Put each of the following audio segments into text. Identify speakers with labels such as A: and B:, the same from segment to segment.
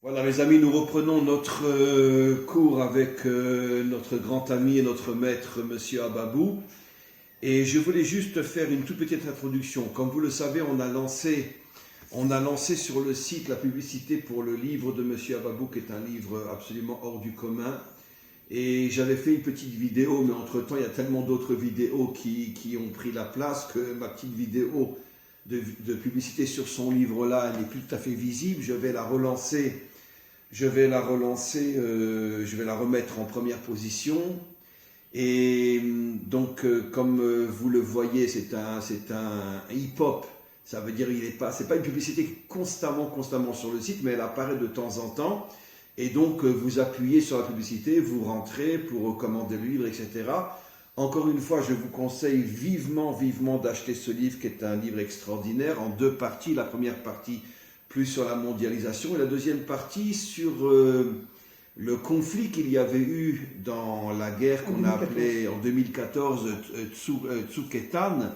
A: Voilà mes amis, nous reprenons notre cours avec notre grand ami et notre maître, Monsieur Ababou. Et je voulais juste faire une toute petite introduction. Comme vous le savez, on a lancé sur le site la publicité pour le livre de Monsieur Ababou, qui est un livre absolument hors du commun. Et j'avais fait une petite vidéo, mais entre-temps, il y a tellement d'autres vidéos qui ont pris la place que ma petite vidéo de publicité sur son livre-là n'est plus tout à fait visible. Je vais la relancer, je vais la remettre en première position. Et donc, comme vous le voyez, c'est un hip-hop. Ça veut dire c'est pas une publicité constamment sur le site, mais elle apparaît de temps en temps. Et donc, vous appuyez sur la publicité, vous rentrez pour commander le livre, etc. Encore une fois, je vous conseille vivement d'acheter ce livre, qui est un livre extraordinaire, en deux parties. La première partie, plus sur la mondialisation, et la deuxième partie sur le conflit qu'il y avait eu dans la guerre qu'on a appelée en 2014 Tsuketan,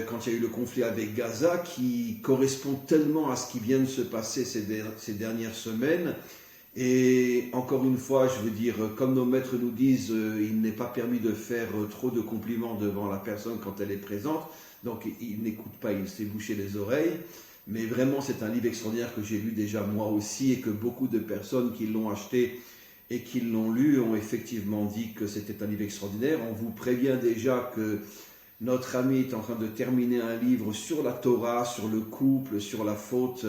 A: quand il y a eu le conflit avec Gaza, qui correspond tellement à ce qui vient de se passer ces dernières semaines. Et encore une fois, je veux dire, comme nos maîtres nous disent, il n'est pas permis de faire trop de compliments devant la personne quand elle est présente. Donc il n'écoute pas, il s'est bouché les oreilles. Mais vraiment, c'est un livre extraordinaire que j'ai lu déjà moi aussi, et que beaucoup de personnes qui l'ont acheté et qui l'ont lu ont effectivement dit que c'était un livre extraordinaire. On vous prévient déjà que notre ami est en train de terminer un livre sur la Torah, sur le couple, sur la faute,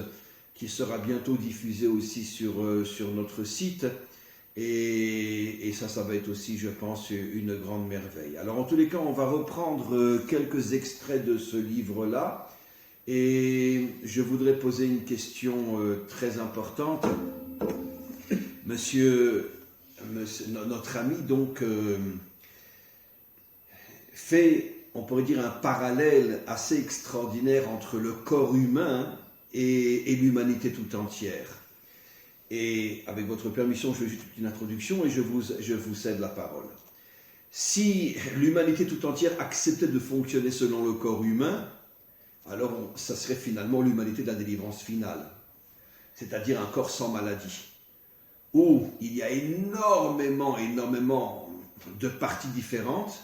A: qui sera bientôt diffusé aussi sur notre site. Et ça va être aussi, je pense, une grande merveille. Alors, en tous les cas, on va reprendre quelques extraits de ce livre-là. Et je voudrais poser une question très importante. Notre ami, donc, fait, on pourrait dire, un parallèle assez extraordinaire entre le corps humain et l'humanité tout entière. Et avec votre permission, je fais juste une introduction et je vous cède la parole. Si l'humanité tout entière acceptait de fonctionner selon le corps humain, alors ça serait finalement l'humanité de la délivrance finale, c'est-à-dire un corps sans maladie, où il y a énormément de parties différentes,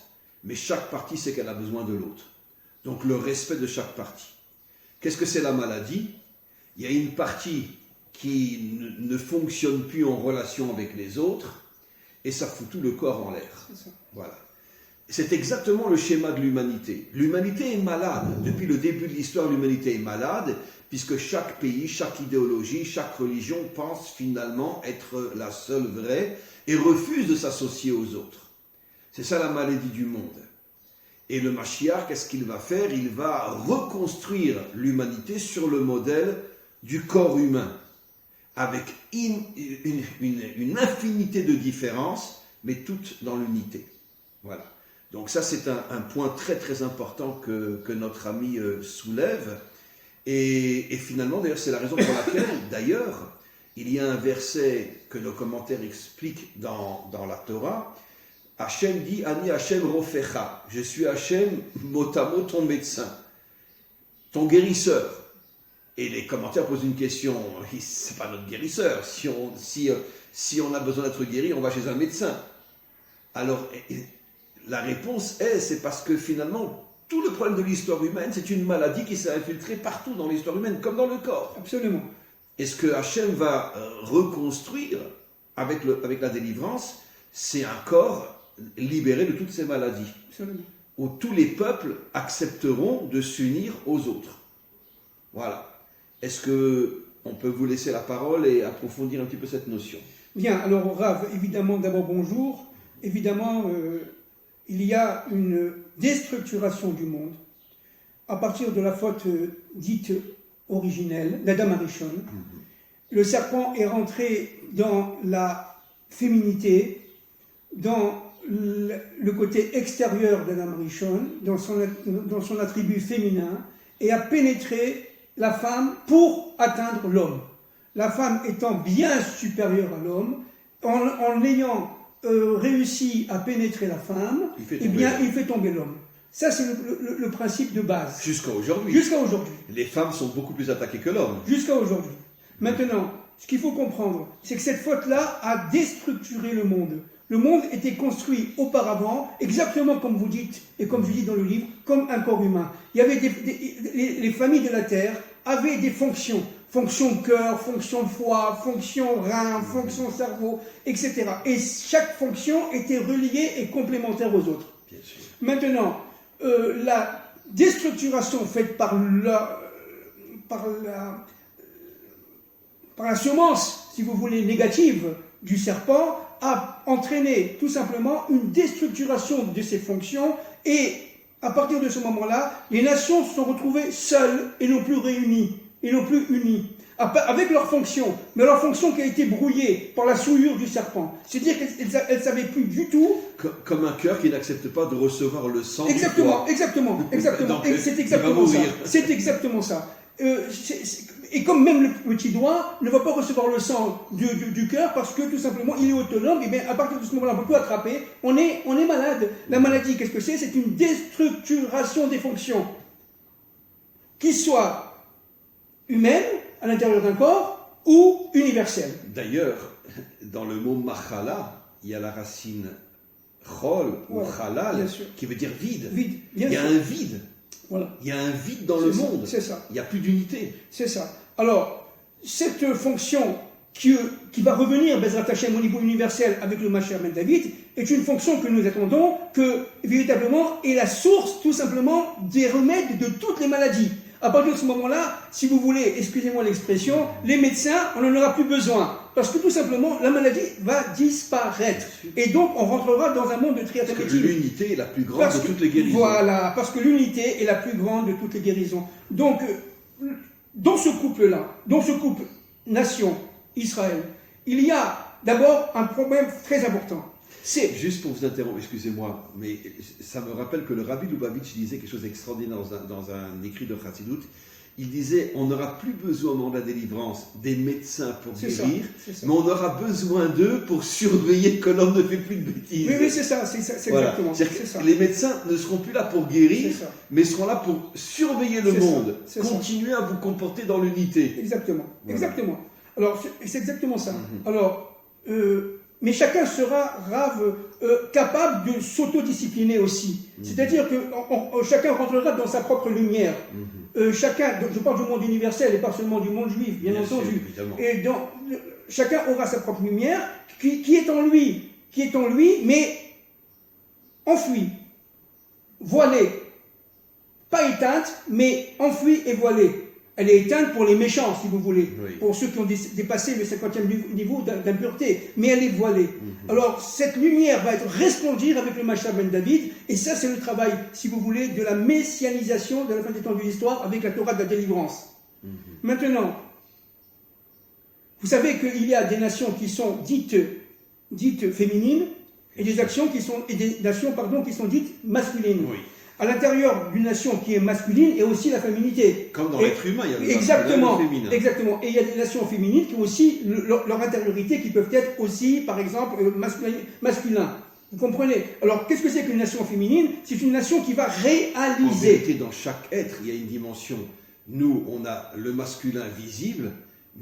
A: mais chaque partie sait qu'elle a besoin de l'autre. Donc le respect de chaque partie. Qu'est-ce que c'est la maladie? Il y a une partie qui ne fonctionne plus en relation avec les autres, et ça fout tout le corps en l'air. Voilà. C'est exactement le schéma de l'humanité. L'humanité est malade. Depuis le début de l'histoire, l'humanité est malade, puisque chaque pays, chaque idéologie, chaque religion pense finalement être la seule vraie et refuse de s'associer aux autres. C'est ça la maladie du monde. Et le Mashiach, qu'est-ce qu'il va faire? Il va reconstruire l'humanité sur le modèle du corps humain, avec une infinité de différences, mais toutes dans l'unité. Voilà. Donc ça, c'est un point très très important que notre ami soulève. Et finalement, d'ailleurs, c'est la raison pour laquelle, d'ailleurs, il y a un verset que nos commentaires expliquent dans la Torah. Hachem dit « Ani Hachem Rofecha » « Je suis Hachem, mot à mot, ton médecin, ton guérisseur. » Et les commentaires posent une question, c'est pas notre guérisseur. Si on a besoin d'être guéri, on va chez un médecin. Alors, la réponse c'est parce que finalement, tout le problème de l'histoire humaine, c'est une maladie qui s'est infiltrée partout dans l'histoire humaine, comme dans le corps.
B: Absolument.
A: Et ce que Hachem va reconstruire avec la délivrance, c'est un corps libéré de toutes ces maladies.
B: Absolument.
A: Où tous les peuples accepteront de s'unir aux autres. Voilà. Est-ce qu'on peut vous laisser la parole et approfondir un petit peu cette notion?
B: Bien, alors Rav, évidemment, d'abord bonjour. Évidemment, il y a une déstructuration du monde à partir de la faute dite originelle, l'Adam Arishon. Le serpent est rentré dans la féminité, dans le côté extérieur d'Adam Arishon, dans son attribut féminin, et a pénétré la femme pour atteindre l'homme. La femme étant bien supérieure à l'homme, en ayant réussi à pénétrer la femme, il fait tomber l'homme. Ça, c'est le principe de base.
A: Jusqu'à aujourd'hui.
B: Jusqu'à aujourd'hui.
A: Les femmes sont beaucoup plus attaquées que l'homme.
B: Jusqu'à aujourd'hui. Maintenant, ce qu'il faut comprendre, c'est que cette faute-là a déstructuré le monde. Le monde était construit auparavant, exactement comme vous dites, et comme je dis dans le livre, comme un corps humain. Il y avait les familles de la Terre avaient des fonctions. Fonction cœur, fonction foie, fonction rein, fonction cerveau, etc. Et chaque fonction était reliée et complémentaire aux autres.
A: Bien sûr.
B: Maintenant, la déstructuration faite par la semence, si vous voulez, négative du serpent, a entraîné tout simplement une déstructuration de ses fonctions, et à partir de ce moment-là, les nations se sont retrouvées seules et non plus réunies, et non plus unies, avec leurs fonctions, mais leur fonction qui a été brouillée par la souillure du serpent. C'est-à-dire qu'elles ne savaient plus du tout...
A: Comme un cœur qui n'accepte pas de recevoir le sang.
B: Exactement.
A: Donc,
B: C'est exactement ça. C'est exactement ça. Et comme même le petit doigt ne va pas recevoir le sang du cœur parce que tout simplement il est autonome, et bien à partir de ce moment-là on ne peut plus attraper, on est malade. La maladie, qu'est-ce que c'est? C'est une déstructuration des fonctions, qui soit humaine à l'intérieur d'un corps ou universelle.
A: D'ailleurs, dans le mot machala, il y a la racine chol ou halal qui veut dire vide. Il y a un vide.
B: Voilà.
A: Il y a un vide dans le monde.
B: C'est ça.
A: Il n'y a plus d'unité.
B: C'est ça. Alors, cette fonction qui va revenir, Bezrat Hashem, au niveau universel avec le Mashiach Ben David, est une fonction que nous attendons, que véritablement est la source, tout simplement, des remèdes de toutes les maladies. À partir de ce moment-là, si vous voulez, excusez-moi l'expression, les médecins, on n'en aura plus besoin. Parce que tout simplement, la maladie va disparaître. Et donc, on rentrera dans un monde de triathlète.
A: Parce que l'unité est la plus grande de toutes les guérisons.
B: Voilà, parce que l'unité est la plus grande de toutes les guérisons. Donc, dans ce couple-là, dans ce couple nation-Israël, il y a d'abord un problème très important. C'est...
A: Juste pour vous interrompre, excusez-moi, mais ça me rappelle que le Rabbi Lubavitch disait quelque chose d'extraordinaire dans un écrit de Chassidut. Il disait, on n'aura plus besoin dans la délivrance des médecins pour guérir, mais on aura besoin d'eux pour surveiller que l'homme ne fait plus de bêtises.
B: Oui, c'est ça, c'est voilà. Exactement.
A: C'est ça. Les médecins ne seront plus là pour guérir, mais seront là pour surveiller le monde, continuer à vous comporter dans l'unité.
B: Exactement, exactement. Alors, c'est exactement ça. Alors, mais chacun sera capable de s'autodiscipliner aussi. C'est-à-dire que chacun rentrera dans sa propre lumière. Chacun, je parle du monde universel et pas seulement du monde juif, bien entendu.
A: Sûr,
B: et chacun aura sa propre lumière qui est en lui, mais enfouie, voilée, pas éteinte, mais enfouie et voilée. Elle est éteinte pour les méchants, si vous voulez, pour ceux qui ont dépassé le 50e niveau d'impureté, mais elle est voilée. Alors, cette lumière va être resplendir avec le Mashiach Ben David, et ça, c'est le travail, si vous voulez, de la messianisation de la fin des temps de l'histoire avec la Torah de la délivrance. Maintenant, vous savez qu'il y a des nations qui sont dites féminines, et des nations qui sont dites masculines.
A: Oui.
B: À l'intérieur d'une nation qui est masculine, et aussi la féminité.
A: Comme dans l'être humain, il y a le
B: masculin
A: et le féminin.
B: Exactement. Et il y a des nations féminines qui ont aussi leur intériorité, qui peuvent être aussi, par exemple, masculin. Vous comprenez? Alors, qu'est-ce que c'est qu'une nation féminine? C'est une nation qui va réaliser.
A: En vérité, dans chaque être, il y a une dimension. Nous, on a le masculin visible,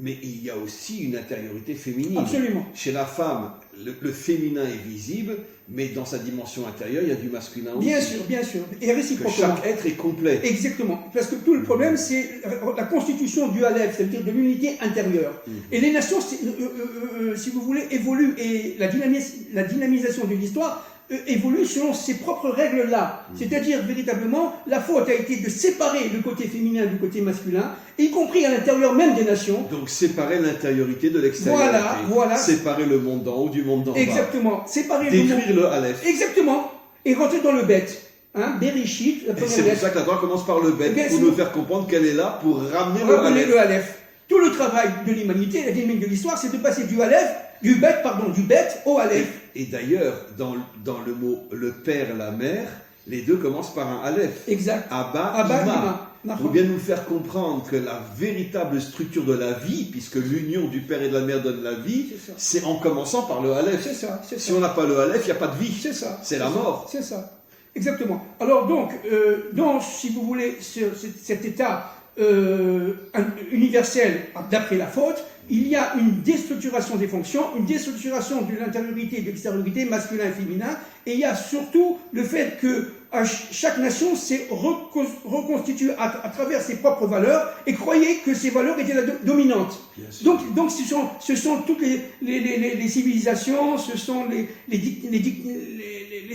A: mais il y a aussi une intériorité féminine.
B: Absolument.
A: Chez la femme, le féminin est visible, mais dans sa dimension intérieure, il y a du masculin aussi.
B: Bien sûr. Et réciproquement.
A: Que chaque être est complet.
B: Exactement. Parce que tout le problème, c'est la constitution du Aleph, c'est-à-dire de l'unité intérieure. Et les nations, si vous voulez, évoluent, et la dynamisation de l'histoire évolue selon ses propres règles-là. C'est-à-dire, véritablement, la faute a été de séparer le côté féminin du côté masculin, y compris à l'intérieur même des nations.
A: Donc, séparer l'intériorité de l'extériorité.
B: Voilà.
A: Séparer le monde d'en haut du monde d'en bas.
B: Exactement. Séparer
A: détruire le Aleph.
B: Exactement. Et rentrer dans le bête. Bereshit, la première
A: lettre. C'est pour ça que la Torah commence par le bête, pour nous faire comprendre qu'elle est là pour ramener le Aleph.
B: Tout le travail de l'humanité, la dynamique de l'histoire, c'est de passer du bête au Aleph.
A: Et d'ailleurs, dans le mot le père, la mère, les deux commencent par un Aleph.
B: Exact.
A: Abba, Ima. Pour bien nous faire comprendre que la véritable structure de la vie, puisque l'union du père et de la mère donne la vie, c'est en commençant par le Aleph.
B: C'est ça.
A: Si on n'a pas le Aleph, il n'y a pas de vie.
B: C'est ça.
A: C'est la mort.
B: C'est ça. Exactement. Alors donc, si vous voulez, cet état universel d'après la faute, il y a une déstructuration des fonctions, une déstructuration de l'intériorité et de l'extériorité, masculin et féminin, et il y a surtout le fait que chaque nation s'est reconstituée à travers ses propres valeurs et croyait que ces valeurs étaient la dominante. Donc ce sont toutes les civilisations, ce sont les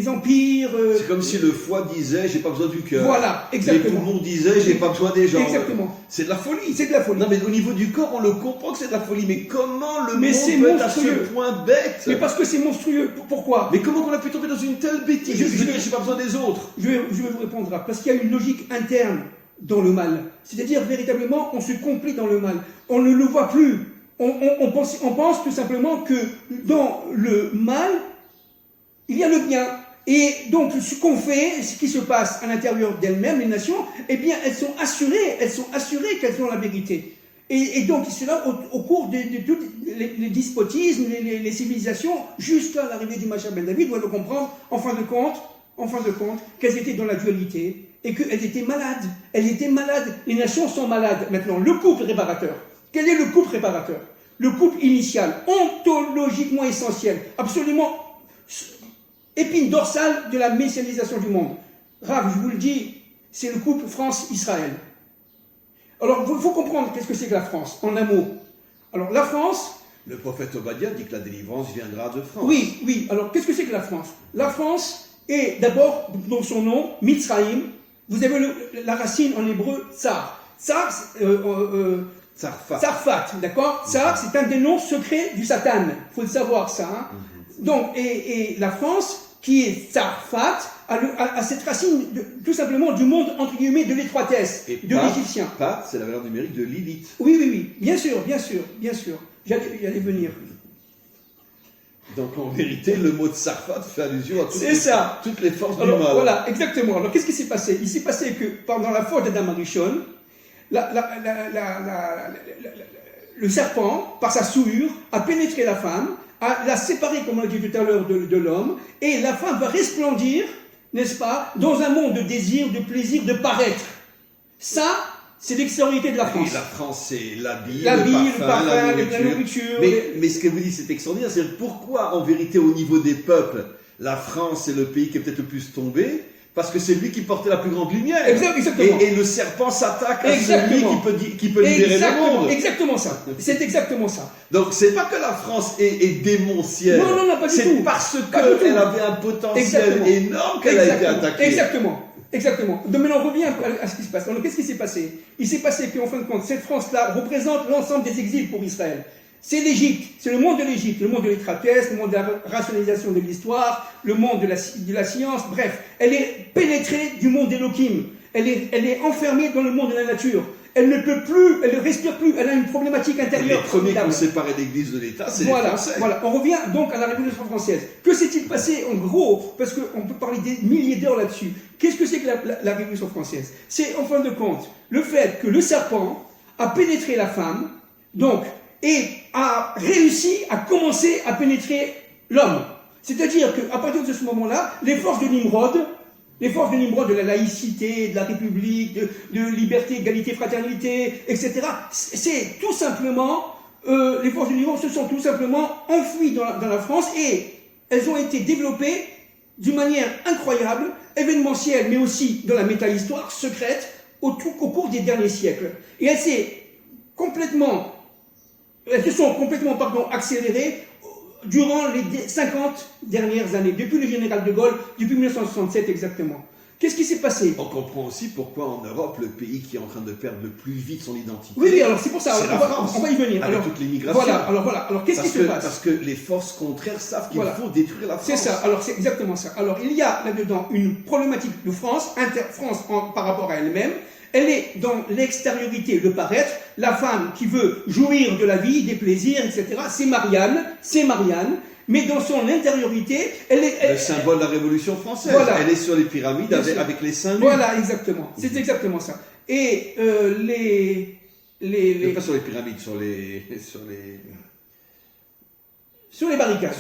B: empires.
A: C'est comme si le foie disait j'ai pas besoin du cœur.
B: Voilà, exactement.
A: Les poumons disaient j'ai pas besoin des jambes.
B: Exactement.
A: C'est de la folie.
B: C'est de la folie.
A: Non mais au niveau du corps, on le comprend que c'est de la folie. Mais comment le monde
B: c'est
A: peut être à ce
B: monstrueux.
A: point bête?
B: Mais parce que c'est monstrueux. Pourquoi?
A: Mais comment on a pu tomber dans une telle bêtise? Je veux dire, j'ai pas besoin des autres.
B: Je vais vous répondre là. Parce qu'il y a une logique interne dans le mal. C'est-à-dire, véritablement, on se complaît dans le mal. On ne le voit plus. On pense tout simplement que dans le mal, il y a le bien. Et donc, ce qu'on fait, ce qui se passe à l'intérieur d'elles-mêmes, les nations, eh bien, elles sont assurées qu'elles ont la vérité. Et donc, c'est là, au cours de tous les despotismes, les civilisations, jusqu'à l'arrivée du Mashiach ben David, on doit comprendre, en fin de compte, qu'elles étaient dans la dualité et qu'elles étaient malades. Elles étaient malades. Les nations sont malades. Maintenant, le couple réparateur. Quel est le couple réparateur? Le couple initial, ontologiquement essentiel, absolument épine dorsale de la messianisation du monde. Rav, je vous le dis, c'est le couple France-Israël. Alors, il faut comprendre qu'est-ce que c'est que la France, en un mot. Alors, la France...
A: Le prophète Obadiah dit que la délivrance viendra de France.
B: Oui. Alors, qu'est-ce que c'est que la France? La France est d'abord, dans son nom, Mitzraïm. Vous avez la racine en hébreu, tsar. Tsar, Tsarfat, d'accord? Tsar, c'est un des noms secrets du Satan. Il faut le savoir, ça. Hein? Donc, et la France, qui est Tsarfat, a cette racine, tout simplement, du monde, entre guillemets, de l'étroitesse, de l'Égyptien.
A: Pat, c'est la valeur numérique de Lilith.
B: Oui. Bien sûr. J'allais venir.
A: Donc, en vérité, le mot de Tsarfat fait allusion à toutes les forces du mal.
B: Voilà, exactement. Alors, qu'est-ce qui s'est passé? Il s'est passé que, pendant la faute d'Adam Arishon, le serpent, par sa souillure, a pénétré la femme, l'a séparée, comme on l'a dit tout à l'heure, de l'homme, et la femme va resplendir, n'est-ce pas, dans un monde de désir, de plaisir, de paraître. Ça, c'est l'extériorité de la France.
A: Et la France, c'est l'habit,
B: le parfum, la nourriture.
A: Mais ce que vous dites, c'est extraordinaire. C'est pourquoi, en vérité, au niveau des peuples, la France est le pays qui est peut-être le plus tombé. Parce que c'est lui qui portait la plus grande lumière.
B: Exactement.
A: Et le serpent s'attaque à celui qui peut libérer le monde.
B: Exactement ça. C'est exactement ça.
A: Donc c'est pas que la France est démentielle.
B: Non, pas du tout.
A: C'est parce qu'elle avait un potentiel énorme qu'elle a été attaquée.
B: Exactement. Donc maintenant on revient à ce qui se passe. Alors qu'est-ce qui s'est passé? Il s'est passé qu'en fin de compte, cette France-là représente l'ensemble des exils pour Israël. C'est l'Égypte, c'est le monde de l'Égypte, le monde de l'étroitesse, le monde de la rationalisation de l'histoire, le monde de la science, bref. Elle est pénétrée du monde d'Elohim. Elle est enfermée dans le monde de la nature. Elle ne peut plus, elle ne respire plus, elle a une problématique intérieure.
A: Les premiers qui ont séparé l'Église de l'État, c'est les Français.
B: Voilà, on revient donc à la Révolution française. Que s'est-il passé en gros? Parce qu'on peut parler des milliers d'heures là-dessus. Qu'est-ce que c'est que la Révolution française? C'est en fin de compte le fait que le serpent a pénétré la femme, donc, et a réussi à commencer à pénétrer l'homme. C'est-à-dire qu'à partir de ce moment-là, les forces de Nimrod de la laïcité, de la République, de liberté, égalité, fraternité, etc., c'est tout simplement, les forces de Nimrod se sont tout simplement enfuies dans la France et elles ont été développées d'une manière incroyable, événementielle, mais aussi dans la méta-histoire secrète au cours des derniers siècles. Et elles se sont complètement accélérées durant les 50 dernières années, depuis le général de Gaulle, depuis 1967 exactement. Qu'est-ce qui s'est passé?
A: On comprend aussi pourquoi en Europe, le pays qui est en train de perdre le plus vite son identité.
B: Oui, alors c'est pour ça.
A: C'est la France.
B: On va y venir.
A: Avec toute l'immigration.
B: Voilà. Alors qu'est-ce qui se passe?
A: Parce que les forces contraires savent qu'il faut détruire la France.
B: C'est ça. Alors c'est exactement ça. Alors il y a là-dedans une problématique de France, par rapport à elle-même. Elle est dans l'extériorité, le paraître. La femme qui veut jouir de la vie, des plaisirs, etc. C'est Marianne. Mais dans son intériorité, elle est...
A: Le symbole de la Révolution française.
B: Voilà.
A: Elle est sur les pyramides avec les seins nus.
B: Voilà, exactement. C'est exactement ça. Et
A: Pas sur les pyramides, sur les
B: barricades.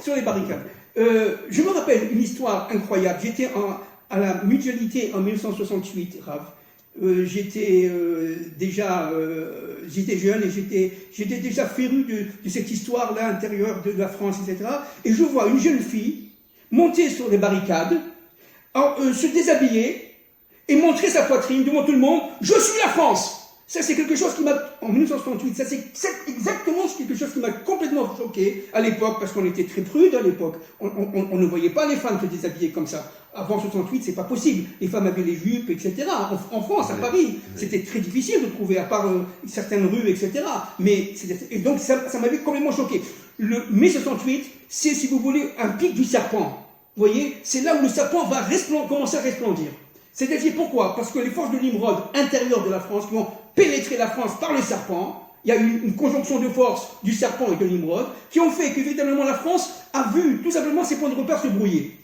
B: Sur les barricades. Je me rappelle une histoire incroyable. J'étais à la Mutualité en 1968, Rav. j'étais jeune et j'étais déjà féru de cette histoire-là intérieure de la France, etc. Et je vois une jeune fille monter sur les barricades, se déshabiller et montrer sa poitrine devant tout le monde. Je suis la France! Ça, c'est quelque chose qui m'a, en 1968, ça c'est exactement quelque chose qui m'a complètement choqué à l'époque, parce qu'on était très prudes à l'époque. On ne voyait pas les femmes se déshabiller comme ça. Avant 68, c'est pas possible. Les femmes avaient les jupes, etc. En France, à Paris, c'était très difficile de trouver, à part certaines rues, etc. Et donc, ça m'avait complètement choqué. Le mai 68, c'est, si vous voulez, un pic du serpent. Vous voyez, c'est là où le serpent va commencer à resplendir. C'est-à-dire pourquoi? Parce que les forces de Nimrod intérieures de la France qui ont pénétré la France par le serpent, il y a eu une conjonction de forces du serpent et de Nimrod qui ont fait que véritablement la France a vu tout simplement ses points de repère se brouiller.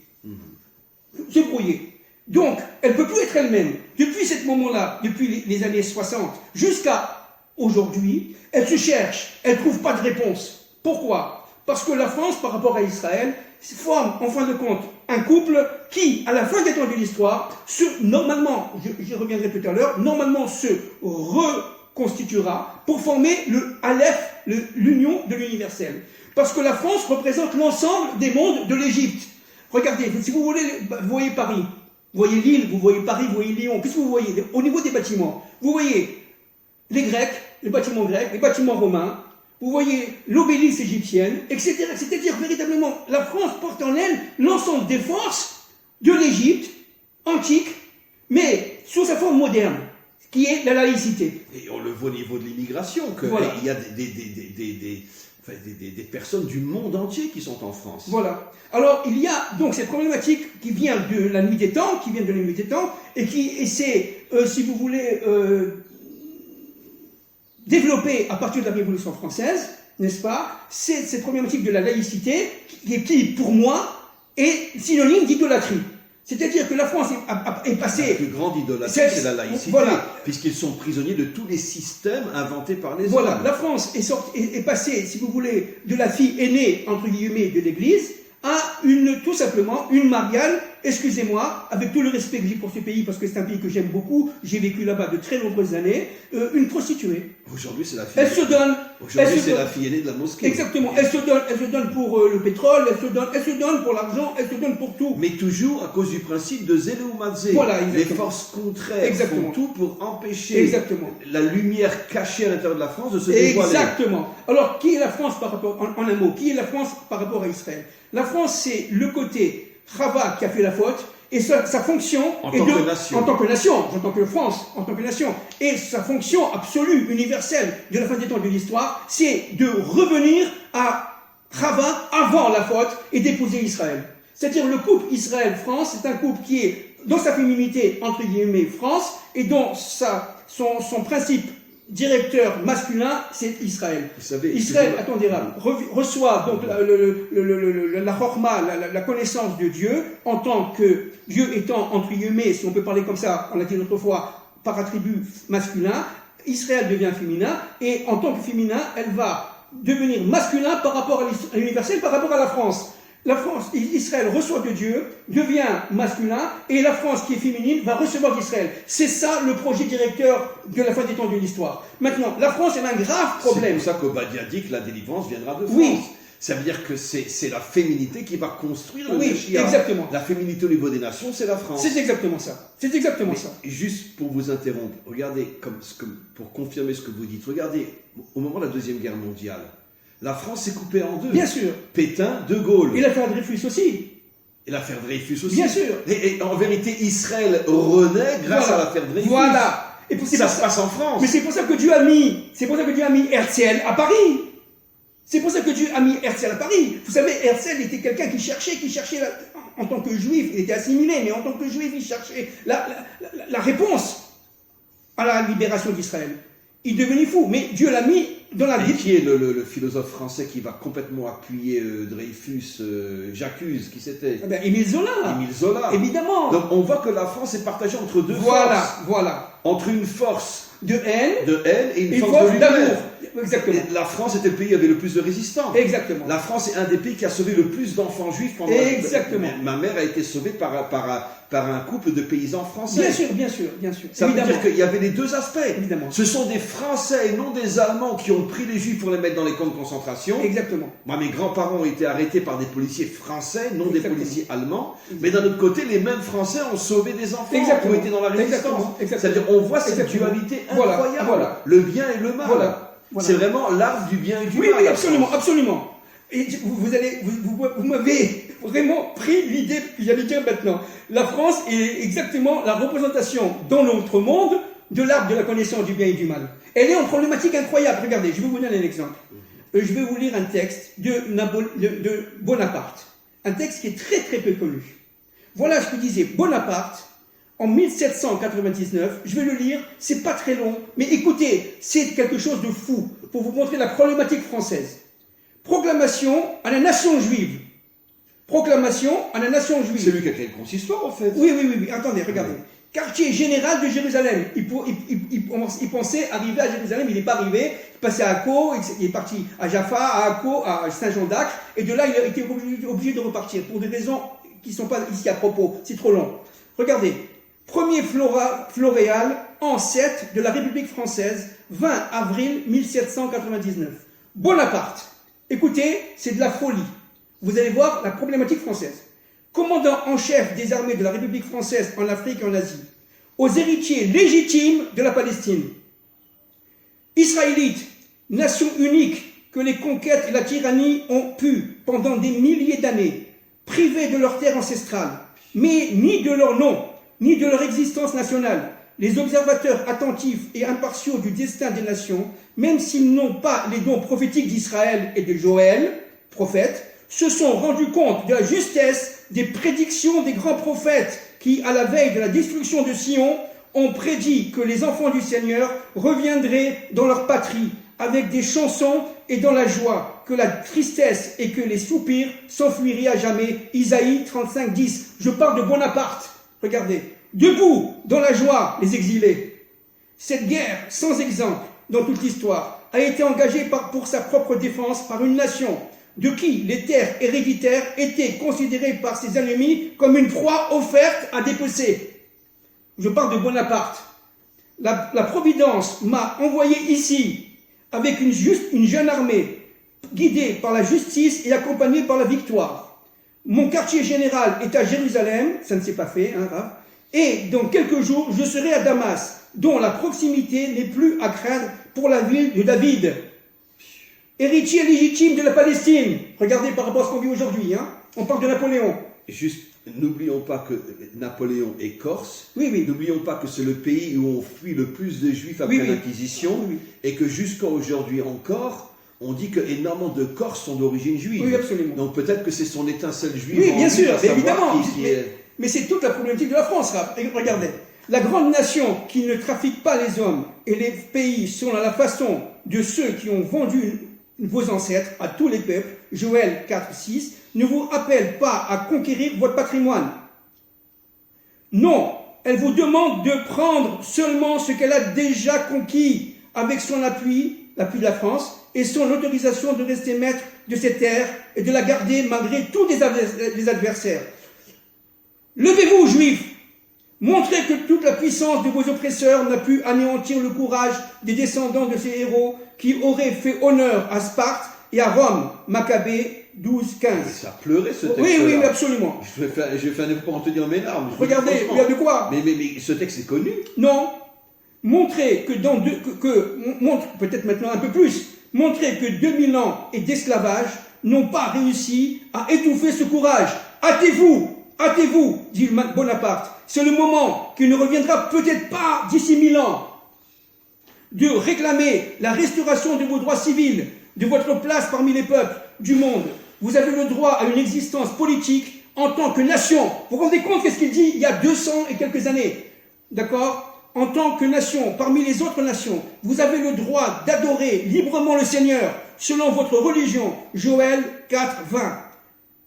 B: Se brouiller. Donc, elle ne peut plus être elle-même. Depuis ce moment-là, depuis les années 60 jusqu'à aujourd'hui, elle se cherche, elle ne trouve pas de réponse. Pourquoi? Parce que la France, par rapport à Israël, forme en fin de compte un couple qui, à la fin des temps de l'histoire, normalement, j'y reviendrai tout à l'heure, normalement se reconstituera pour former le Aleph, l'union de l'universel. Parce que la France représente l'ensemble des mondes de l'Égypte. Regardez, si vous voyez Paris, vous voyez Lille, vous voyez Paris, vous voyez Lyon, qu'est-ce que vous voyez? Au niveau des bâtiments, vous voyez les Grecs, les bâtiments grecs, les bâtiments romains, vous voyez l'obélisque égyptienne, etc. C'est-à-dire véritablement, la France porte en elle l'ensemble des forces de l'Égypte antique, mais sous sa forme moderne, qui est la laïcité.
A: Et on le voit au niveau de l'immigration, qu'il y a des personnes du monde entier qui sont en France.
B: Voilà. Alors, il y a donc cette problématique qui vient de la nuit des temps, et qui essaie, si vous voulez, développée à partir de la Révolution française, n'est-ce pas? C'est cette problématique de la laïcité qui, pour moi, est synonyme d'idolâtrie. C'est-à-dire que la France est passée...
A: La plus grande idolâtrie, c'est la laïcité, puisqu'ils sont prisonniers de tous les systèmes inventés par les hommes.
B: Voilà, la France est passée, si vous voulez, de la fille aînée, entre guillemets, de l'Église, à tout simplement, une Marianne, excusez-moi, avec tout le respect que j'ai pour ce pays, parce que c'est un pays que j'aime beaucoup, j'ai vécu là-bas de très nombreuses années, une prostituée.
A: Aujourd'hui, c'est la fille.
B: Elle se donne.
A: Aujourd'hui, c'est la fille aînée de la mosquée.
B: Exactement. Elle se donne pour le pétrole, elle se donne pour l'argent, elle se donne pour tout.
A: Mais toujours à cause du principe de Zélé ou Mazé.
B: Voilà,
A: les forces contraires font tout pour empêcher la lumière cachée à l'intérieur de la France de se dévoiler.
B: Exactement. Alors, qui est la France par rapport, en un mot, qui est la France par rapport à Israël? La France, c'est le côté Chava qui a fait la faute, et sa fonction
A: en tant que nation.
B: En tant que nation, en tant que France, en tant que nation, et sa fonction absolue, universelle de la fin des temps de l'histoire, c'est de revenir à Chava avant la faute et d'épouser Israël. C'est-à-dire le couple Israël-France, c'est un couple qui est dans sa féminité, entre guillemets, France, et dont son principe directeur masculin, c'est Israël.
A: Vous savez,
B: Israël, attendez là, reçoit donc la chorma, la connaissance de Dieu, en tant que Dieu étant, entre guillemets, si on peut parler comme ça, on l'a dit l'autre fois, par attribut masculin, Israël devient féminin, et en tant que féminin, elle va devenir masculin par rapport à l'universel, par rapport à la France. La France, Israël reçoit de Dieu, devient masculin, et la France qui est féminine va recevoir d'Israël. C'est ça le projet directeur de la fin des temps de l'histoire. Maintenant, la France a un grave problème.
A: C'est pour ça qu'Obadia dit que la délivrance viendra de France.
B: Oui.
A: Ça veut dire que c'est la féminité qui va construire le Meshiach.
B: Exactement.
A: La féminité au niveau des nations, c'est la France.
B: C'est exactement ça. C'est exactement ça.
A: Juste pour vous interrompre, regardez, pour confirmer ce que vous dites, regardez, au moment de la Deuxième Guerre mondiale, la France s'est coupée en deux.
B: Bien sûr.
A: Pétain, De Gaulle.
B: Et l'affaire Dreyfus aussi.
A: Et l'affaire Dreyfus aussi.
B: Bien sûr.
A: Et en vérité, Israël renaît grâce à l'affaire Dreyfus.
B: Voilà.
A: Et ça se passe en France.
B: Mais c'est pour ça que Dieu a mis Herzl à Paris. C'est pour ça que Dieu a mis Herzl à Paris. Vous savez, Herzl était quelqu'un qui cherchait en tant que juif, il était assimilé, mais en tant que juif, il cherchait la réponse à la libération d'Israël. Il devenait fou, mais Dieu l'a mis dans la Bible.
A: Qui est le philosophe français qui va complètement appuyer Dreyfus, J'accuse, qui c'était?
B: Émile Zola.
A: Émile Zola.
B: Évidemment.
A: Donc on voit que la France est partagée entre deux forces.
B: Voilà.
A: Entre une force
B: de haine
A: et une force d'amour.
B: Exactement.
A: La France était le pays qui avait le plus de résistants.
B: Exactement.
A: La France est un des pays qui a sauvé le plus d'enfants juifs pendant
B: Exactement.
A: Ma mère a été sauvée par un couple de paysans français.
B: Bien sûr.
A: Ça veut dire qu'il y avait les deux aspects.
B: Évidemment.
A: Ce sont des Français et non des Allemands qui ont pris les Juifs pour les mettre dans les camps de concentration.
B: Exactement.
A: Moi, mes grands-parents ont été arrêtés par des policiers français, non des policiers allemands.
B: Exactement.
A: Mais d'un autre côté, les mêmes Français ont sauvé des enfants qui ont été dans la résistance.
B: Exactement.
A: C'est-à-dire, on voit cette dualité incroyable.
B: Voilà.
A: Le bien et le mal.
B: Voilà.
A: C'est vraiment l'arbre du bien et du mal.
B: Oui, absolument. Et vous m'avez vraiment pris l'idée que j'allais dire maintenant. La France est exactement la représentation dans notre monde de l'arbre de la connaissance du bien et du mal. Elle est en problématique incroyable. Regardez, je vais vous donner un exemple. Je vais vous lire un texte de Bonaparte. Un texte qui est très très peu connu. Voilà ce que disait Bonaparte en 1799. Je vais le lire, c'est pas très long, mais écoutez, c'est quelque chose de fou pour vous montrer la problématique française. Proclamation à la nation juive. Proclamation à la nation juive.
A: C'est lui qui a créé le consistoire, en fait.
B: Oui. Attendez, regardez. Quartier général de Jérusalem. Il pensait arriver à Jérusalem, il n'est pas arrivé. Il passait à Akko, il est parti à Jaffa, à Akko, à Saint-Jean-d'Acre. Et de là, il a été obligé de repartir pour des raisons qui ne sont pas ici à propos. C'est trop long. Regardez. Premier floréal en 7 de la République française, 20 avril 1799. Bonaparte. Écoutez, c'est de la folie. Vous allez voir la problématique française. Commandant en chef des armées de la République française en Afrique et en Asie, aux héritiers légitimes de la Palestine. Israélites, nation unique que les conquêtes et la tyrannie ont pu, pendant des milliers d'années, priver de leur terre ancestrale, mais ni de leur nom, ni de leur existence nationale. Les observateurs attentifs et impartiaux du destin des nations, même s'ils n'ont pas les dons prophétiques d'Israël et de Joël, prophète, se sont rendus compte de la justesse des prédictions des grands prophètes qui, à la veille de la destruction de Sion, ont prédit que les enfants du Seigneur reviendraient dans leur patrie avec des chansons et dans la joie, que la tristesse et que les soupirs s'enfuiraient à jamais. Isaïe 35, 10. Je parle de Bonaparte. Regardez. Debout dans la joie, les exilés. Cette guerre, sans exemple dans toute l'histoire, a été engagée pour sa propre défense par une nation de qui les terres héréditaires étaient considérées par ses ennemis comme une proie offerte à dépecer. Je parle de Bonaparte. La Providence m'a envoyé ici avec une jeune armée guidée par la justice et accompagnée par la victoire. Mon quartier général est à Jérusalem, ça ne s'est pas fait, Raph, et dans quelques jours, je serai à Damas, dont la proximité n'est plus à craindre pour la ville de David. Héritier légitime de la Palestine. Regardez par rapport à ce qu'on vit aujourd'hui. On parle de Napoléon.
A: Juste, n'oublions pas que Napoléon est corse.
B: Oui.
A: N'oublions pas que c'est le pays où on fuit le plus de juifs après l'Inquisition. Oui. Et que jusqu'à aujourd'hui encore, on dit qu'énormément de Corses sont d'origine juive.
B: Oui, absolument.
A: Donc peut-être que c'est son étincelle juive.
B: Oui, bien sûr, évidemment.
A: Est...
B: Mais c'est toute la problématique de la France. Regardez. La grande nation qui ne trafique pas les hommes et les pays selon la façon de ceux qui ont vendu vos ancêtres à tous les peuples, Joël 4, 6, ne vous appelle pas à conquérir votre patrimoine. Non, elle vous demande de prendre seulement ce qu'elle a déjà conquis avec son appui, l'appui de la France, et son autorisation de rester maître de ces terres et de la garder malgré tous les adversaires. Levez-vous, Juifs! Montrez que toute la puissance de vos oppresseurs n'a pu anéantir le courage des descendants de ces héros qui auraient fait honneur à Sparte et à Rome. Maccabée 12, 15.
A: Ça pleurait ce texte-là.
B: Oui, absolument.
A: Je vais faire un effort pour en tenir mes larmes.
B: Regardez, il y a de quoi.
A: Mais ce texte est connu.
B: Non. Montrez que peut-être maintenant un peu plus, montrez que 2000 ans d'esclavage n'ont pas réussi à étouffer ce courage. Hâtez-vous, dit Bonaparte. C'est le moment qui ne reviendra peut-être pas d'ici 1000 ans de réclamer la restauration de vos droits civils, de votre place parmi les peuples du monde. Vous avez le droit à une existence politique en tant que nation. Vous vous rendez compte qu'est-ce qu'il dit il y a 200 et quelques années? D'accord? En tant que nation, parmi les autres nations, vous avez le droit d'adorer librement le Seigneur selon votre religion. Joël 4, 20.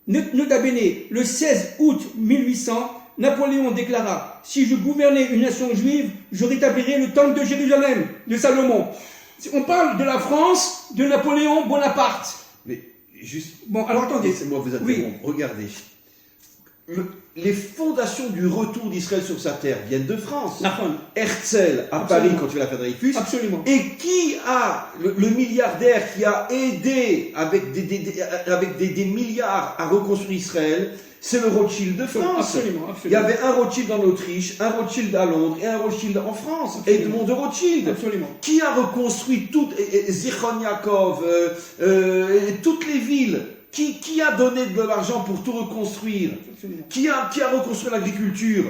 B: Nota bene, le 16 août 1800, Napoléon déclara « Si je gouvernais une nation juive, je rétablirais le temple de Jérusalem, de Salomon. » On parle de la France de Napoléon Bonaparte.
A: Mais juste...
B: Bon, alors attendez.
A: Laissez-moi vous interrompre.
B: Oui.
A: Regardez. Les fondations du retour d'Israël sur sa terre viennent de France. Herzl à Paris quand il fait l'affaire Dreyfus.
B: Absolument.
A: Et qui a le milliardaire qui a aidé avec des milliards à reconstruire Israël? C'est le Rothschild de France.
B: Absolument.
A: Il y avait un Rothschild en Autriche, un Rothschild à Londres et un Rothschild en France. Edmond de Rothschild.
B: Absolument.
A: Qui a reconstruit Zichron Yaakov, toutes les villes. Qui a donné de l'argent pour tout reconstruire? Qui a reconstruit l'agriculture?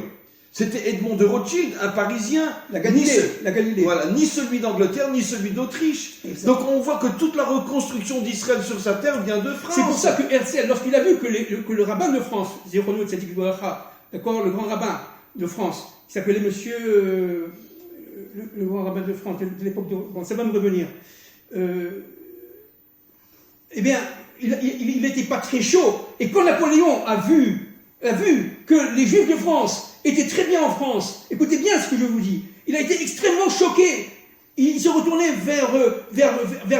A: C'était Edmond de Rothschild, un Parisien.
B: La Galilée.
A: Voilà, ni celui d'Angleterre, ni celui d'Autriche. Donc on voit que toute la reconstruction d'Israël sur sa terre vient de France.
B: C'est pour ça que Herzl, lorsqu'il a vu que le rabbin de France, Zichrono Tzadik Livracha, d'accord, le grand rabbin de France, qui s'appelait monsieur... le grand rabbin de France de l'époque de... Bon, ça va me revenir. Eh bien... Il n'était pas très chaud. Et quand Napoléon a vu que les Juifs de France étaient très bien en France, écoutez bien ce que je vous dis, il a été extrêmement choqué. Il se retournait vers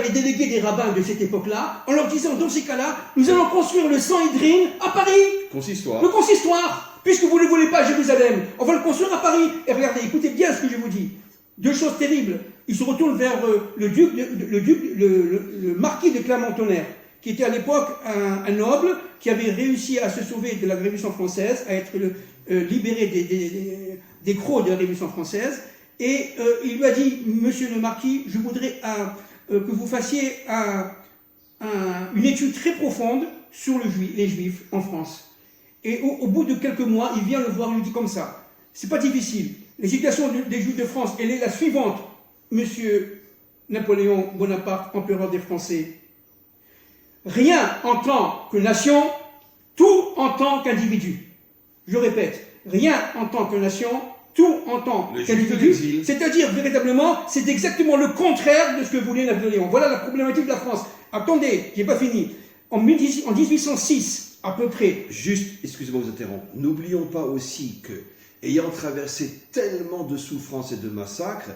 B: les délégués des rabbins de cette époque-là, en leur disant, dans ces cas-là, nous allons construire le Sanhédrin à Paris.
A: Consistoire.
B: Le consistoire. Puisque vous ne le voulez pas à Jérusalem, on va le construire à Paris. Et regardez, écoutez bien ce que je vous dis. Deux choses terribles. Il se retourne vers le marquis de Clermont-Tonnerre, qui était à l'époque un noble qui avait réussi à se sauver de la Révolution française, à être libéré des crocs de la Révolution française. Et il lui a dit, monsieur le marquis, je voudrais que vous fassiez une étude très profonde sur les Juifs en France. Et au bout de quelques mois, il vient le voir, il lui dit comme ça, c'est pas difficile. La situation des Juifs de France, elle est la suivante. Monsieur Napoléon Bonaparte, empereur des Français, rien en tant que nation, tout en tant qu'individu. Je répète, rien en tant que nation, tout en tant qu'individu. C'est-à-dire, véritablement, c'est exactement le contraire de ce que voulait Napoléon. Voilà la problématique de la France. Attendez, j'ai pas fini. En 1806, à peu près...
A: Juste, excusez-moi de vous interrompre, n'oublions pas aussi que, ayant traversé tellement de souffrances et de massacres,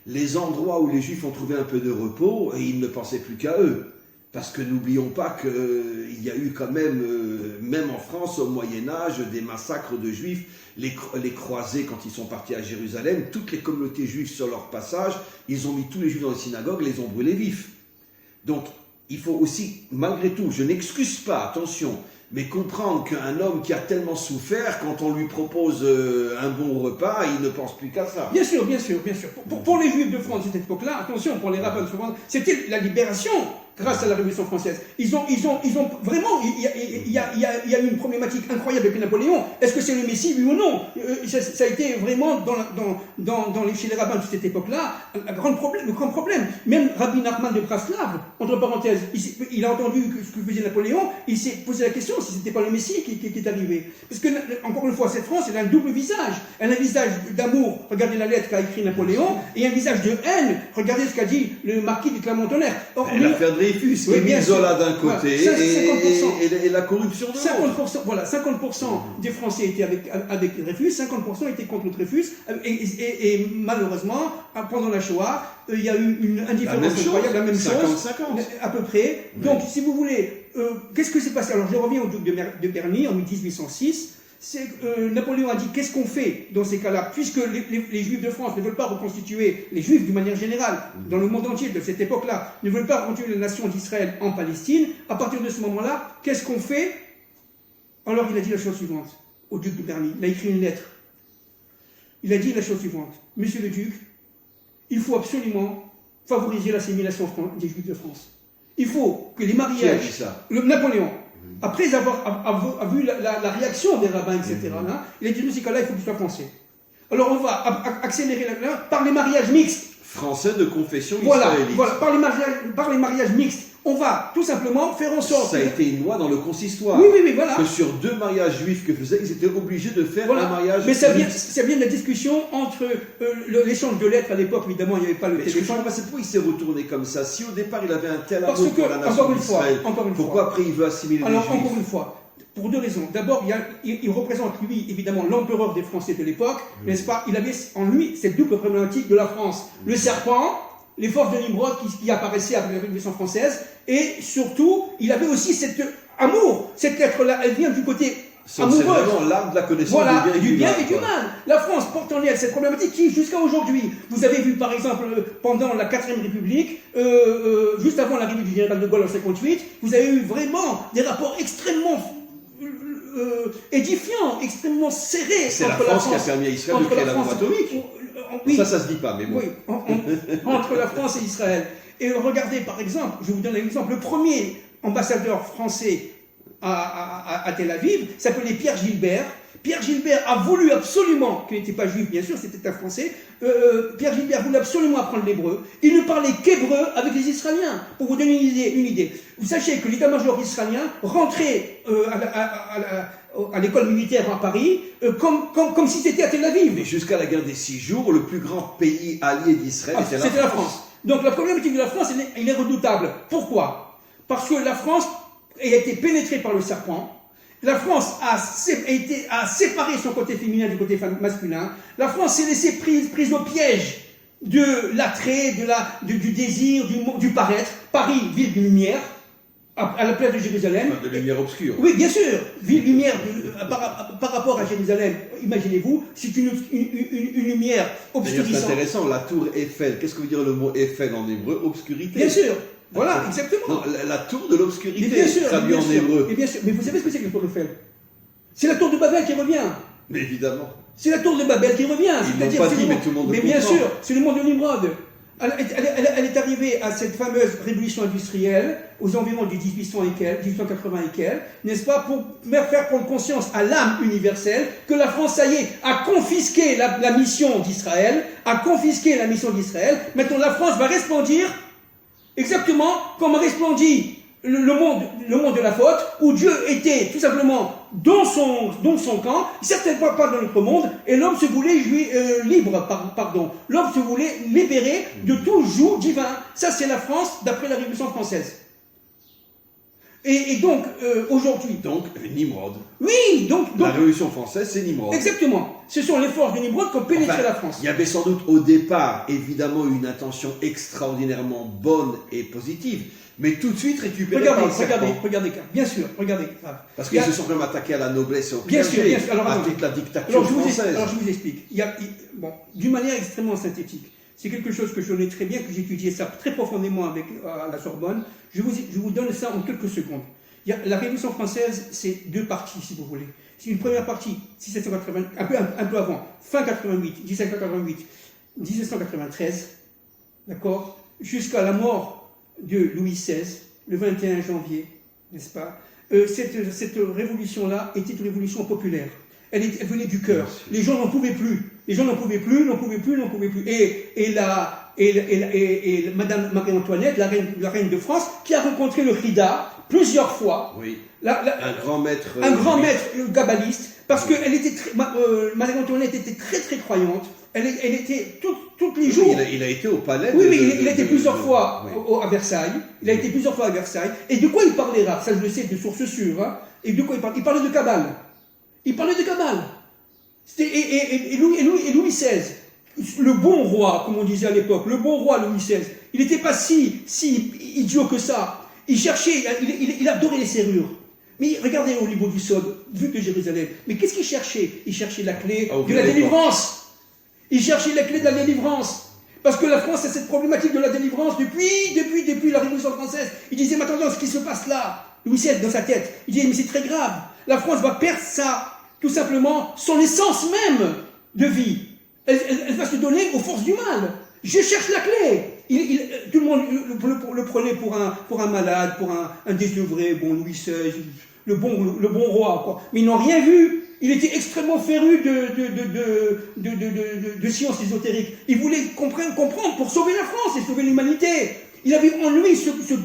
A: les endroits où les Juifs ont trouvé un peu de repos, et ils ne pensaient plus qu'à eux. Parce que n'oublions pas qu'il y a eu quand même, même en France, au Moyen-Âge, des massacres de Juifs, les croisés, quand ils sont partis à Jérusalem, toutes les communautés juives sur leur passage, ils ont mis tous les Juifs dans les synagogues, les ont brûlés vifs. Donc, il faut aussi, malgré tout, je n'excuse pas, attention, mais comprendre qu'un homme qui a tellement souffert, quand on lui propose un bon repas, il ne pense plus qu'à ça.
B: Bien sûr, bien sûr, bien sûr. Pour les Juifs de France de cette époque-là, attention, pour les rabbins de France, c'était la libération grâce à la Révolution française. Ils ont vraiment, il y a eu une problématique incroyable avec Napoléon. Est-ce que c'est le Messie, oui ou non? Ça a été vraiment chez les rabbins de cette époque-là le grand problème. Même Rabbi Nachman de Braslav, entre parenthèses, il a entendu ce que faisait Napoléon, il s'est posé la question si c'était pas le Messie qui est arrivé. Parce que, encore une fois, cette France, elle a un double visage. Elle a un visage d'amour, regardez la lettre qu'a écrit Napoléon, et un visage de haine, regardez ce qu'a dit le marquis de Clermont-Tonnerre.
A: L'affaire Dreyfus, qui est mis Zola d'un côté, et la corruption de l'autre.
B: 50% des Français étaient avec Dreyfus, 50% étaient contre Dreyfus, et malheureusement, pendant la Shoah, il y a eu une indifférence incroyable, la même chose, 50-50. À peu près. Oui. Donc, si vous voulez, qu'est-ce que s'est passé? Alors, je reviens au duc de Berny en 1806. Napoléon a dit qu'est-ce qu'on fait dans ces cas-là, puisque les Juifs de France ne veulent pas reconstituer, les Juifs d'une manière générale, dans le monde entier de cette époque-là, ne veulent pas reconstituer la nation d'Israël en Palestine. À partir de ce moment-là, qu'est-ce qu'on fait? Alors il a dit la chose suivante au duc de Berny. Il a écrit une lettre. Il a dit la chose suivante: Monsieur le duc, il faut absolument favoriser l'assimilation des Juifs de France. Il faut que les mariages...
A: Qui a dit ça?
B: Napoléon. Après avoir vu la réaction des rabbins, etc., là, il a dit, dans ces cas-là, il faut qu'ils soient français. Alors on va accélérer par les mariages mixtes.
A: Français de confession israélite.
B: Voilà, par les mariages mixtes. On va tout simplement faire en sorte...
A: Ça a été une loi dans le consistoire.
B: Oui, voilà.
A: Que sur 2 mariages juifs que faisaient, ils étaient obligés de faire un mariage
B: mixte. Mais ça vient de la discussion entre l'échange de lettres à l'époque, évidemment, il n'y avait pas le téléphone.
A: C'est pourquoi il s'est retourné comme ça? Si au départ il avait un tel amour pour la nation d'Israël, pourquoi après il veut assimiler les Juifs?
B: Alors, encore une fois, pour 2 raisons. D'abord, il représente, lui, évidemment, l'empereur des Français de l'époque, n'est-ce pas? Il avait en lui cette double problématique de la France. Le serpent les forces de Nimrod qui apparaissaient avec la Révolution française, et surtout, il avait aussi cet amour. Cette lettre-là, elle vient du côté
A: c'est
B: amoureux.
A: vraiment l'art de la connaissance
B: Voilà,
A: du bien
B: et du mal. La France porte en elle cette problématique qui, jusqu'à aujourd'hui, vous avez vu par exemple pendant la 4ème République, juste avant l'arrivée du général de Gaulle en 58, vous avez eu vraiment des rapports extrêmement édifiants, extrêmement serrés.
A: C'est la France qui a permis à Israël de créer la bombe atomique.
B: Oui,
A: ça se dit pas, mais bon.
B: Oui, entre la France et Israël. Et regardez par exemple, je vous donne un exemple, le premier ambassadeur français à Tel Aviv s'appelait Pierre Gilbert. Pierre Gilbert a voulu absolument, qu'il n'était pas juif bien sûr, c'était un Français, Pierre Gilbert voulait absolument apprendre l'hébreu. Il ne parlait qu'hébreu avec les Israéliens. Pour vous donner une idée. Vous sachez que l'état-major israélien rentrait à l'école militaire à Paris comme si c'était à Tel Aviv.
A: Mais jusqu'à la guerre des 6 jours, le plus grand pays allié d'Israël
B: c'était la France. Donc la problématique de la France, elle est redoutable. Pourquoi? Parce que la France a été pénétrée par le serpent. La France a séparé son côté féminin du côté masculin. La France s'est laissée prise au piège de l'attrait, du désir, du paraître. Paris, ville de lumière, à la place de Jérusalem.
A: De lumière obscure.
B: Oui, bien sûr. Ville lumière par rapport à Jérusalem. Imaginez-vous, c'est une lumière obscurissante.
A: C'est intéressant, la tour Eiffel. Qu'est-ce que veut dire le mot Eiffel en hébreu? Obscurité.
B: Bien sûr. Voilà, exactement.
A: Non, la tour de l'obscurité,
B: bien sûr,
A: traduit en hébreu.
B: Mais bien sûr, mais vous savez ce que c'est que la tour Eiffel? C'est la tour de Babel qui revient.
A: Mais évidemment.
B: C'est la tour de Babel qui revient.
A: Ils l'ont pas dit, mais tout le monde le comprend.
B: Mais bien sûr, c'est le monde de Nimrod. Elle est arrivée à cette fameuse révolution industrielle aux environs du 1880 et quelques, n'est-ce pas, pour faire prendre conscience à l'âme universelle que la France, ça y est, a confisqué la mission d'Israël, Maintenant, la France va resplendir exactement comme a resplendi le monde de la faute, où Dieu était tout simplement dans son camp, certainement pas dans notre monde, et l'homme se voulait libre, L'homme se voulait libéré de tout joug divin. Ça, c'est la France d'après la Révolution française. Et donc, aujourd'hui...
A: Donc, Nimrod.
B: Oui, donc...
A: La Révolution française, c'est Nimrod.
B: Exactement. Ce sont les forces de Nimrod qui ont pénétré la France.
A: Il y avait sans doute au départ, évidemment, une intention extraordinairement bonne et positive, mais tout de suite récupérée par le serpent.
B: Regardez, bien sûr, regardez.
A: Parce qu'ils se sont même attaqués à la noblesse et au
B: bien
A: clergé,
B: sûr. Alors,
A: à toute la dictature française.
B: Alors, je vous explique. D'une manière extrêmement synthétique. C'est quelque chose que je connais très bien, que j'ai étudié ça très profondément à la Sorbonne. Je vous donne ça en quelques secondes. La Révolution française, c'est deux parties, si vous voulez. C'est une première partie, 1780, un peu avant, fin 88, 1788, 1993, d'accord, jusqu'à la mort de Louis XVI, le 21 janvier, n'est-ce pas? Cette révolution-là était une révolution populaire. Elle venait du cœur. Les gens n'en pouvaient plus. Et Madame Marie-Antoinette, la reine de France, qui a rencontré le Rida plusieurs fois.
A: Oui. Un grand maître
B: kabbaliste, parce que Marie-Antoinette était très très croyante. Elle était tous les jours.
A: Il a été au palais.
B: Oui, il a été plusieurs fois à Versailles. Et de quoi il parlait là? Ça, je le sais de sources sûres. Hein. Et de quoi il parlait? Il parlait de Kabbale. Et Louis XVI, le bon roi, comme on disait à l'époque, le bon roi Louis XVI, il n'était pas si idiot que ça. Il cherchait, il adorait les serrures. Mais regardez au niveau du Sod, vu de Jérusalem. Mais qu'est-ce qu'il cherchait? Il cherchait la clé de la délivrance. Parce que la France a cette problématique de la délivrance depuis la Révolution française. Il disait, mais attendez, ce qui se passe là, Louis XVI dans sa tête, il disait, mais c'est très grave. La France va perdre tout simplement, son essence même de vie. Elle va se donner aux forces du mal. Je cherche la clé. Tout le monde le prenait pour un malade, pour un désœuvré, Louis XVI, le bon roi, quoi. Mais ils n'ont rien vu. Il était extrêmement féru de sciences ésotériques. Il voulait comprendre pour sauver la France et sauver l'humanité. Il avait en lui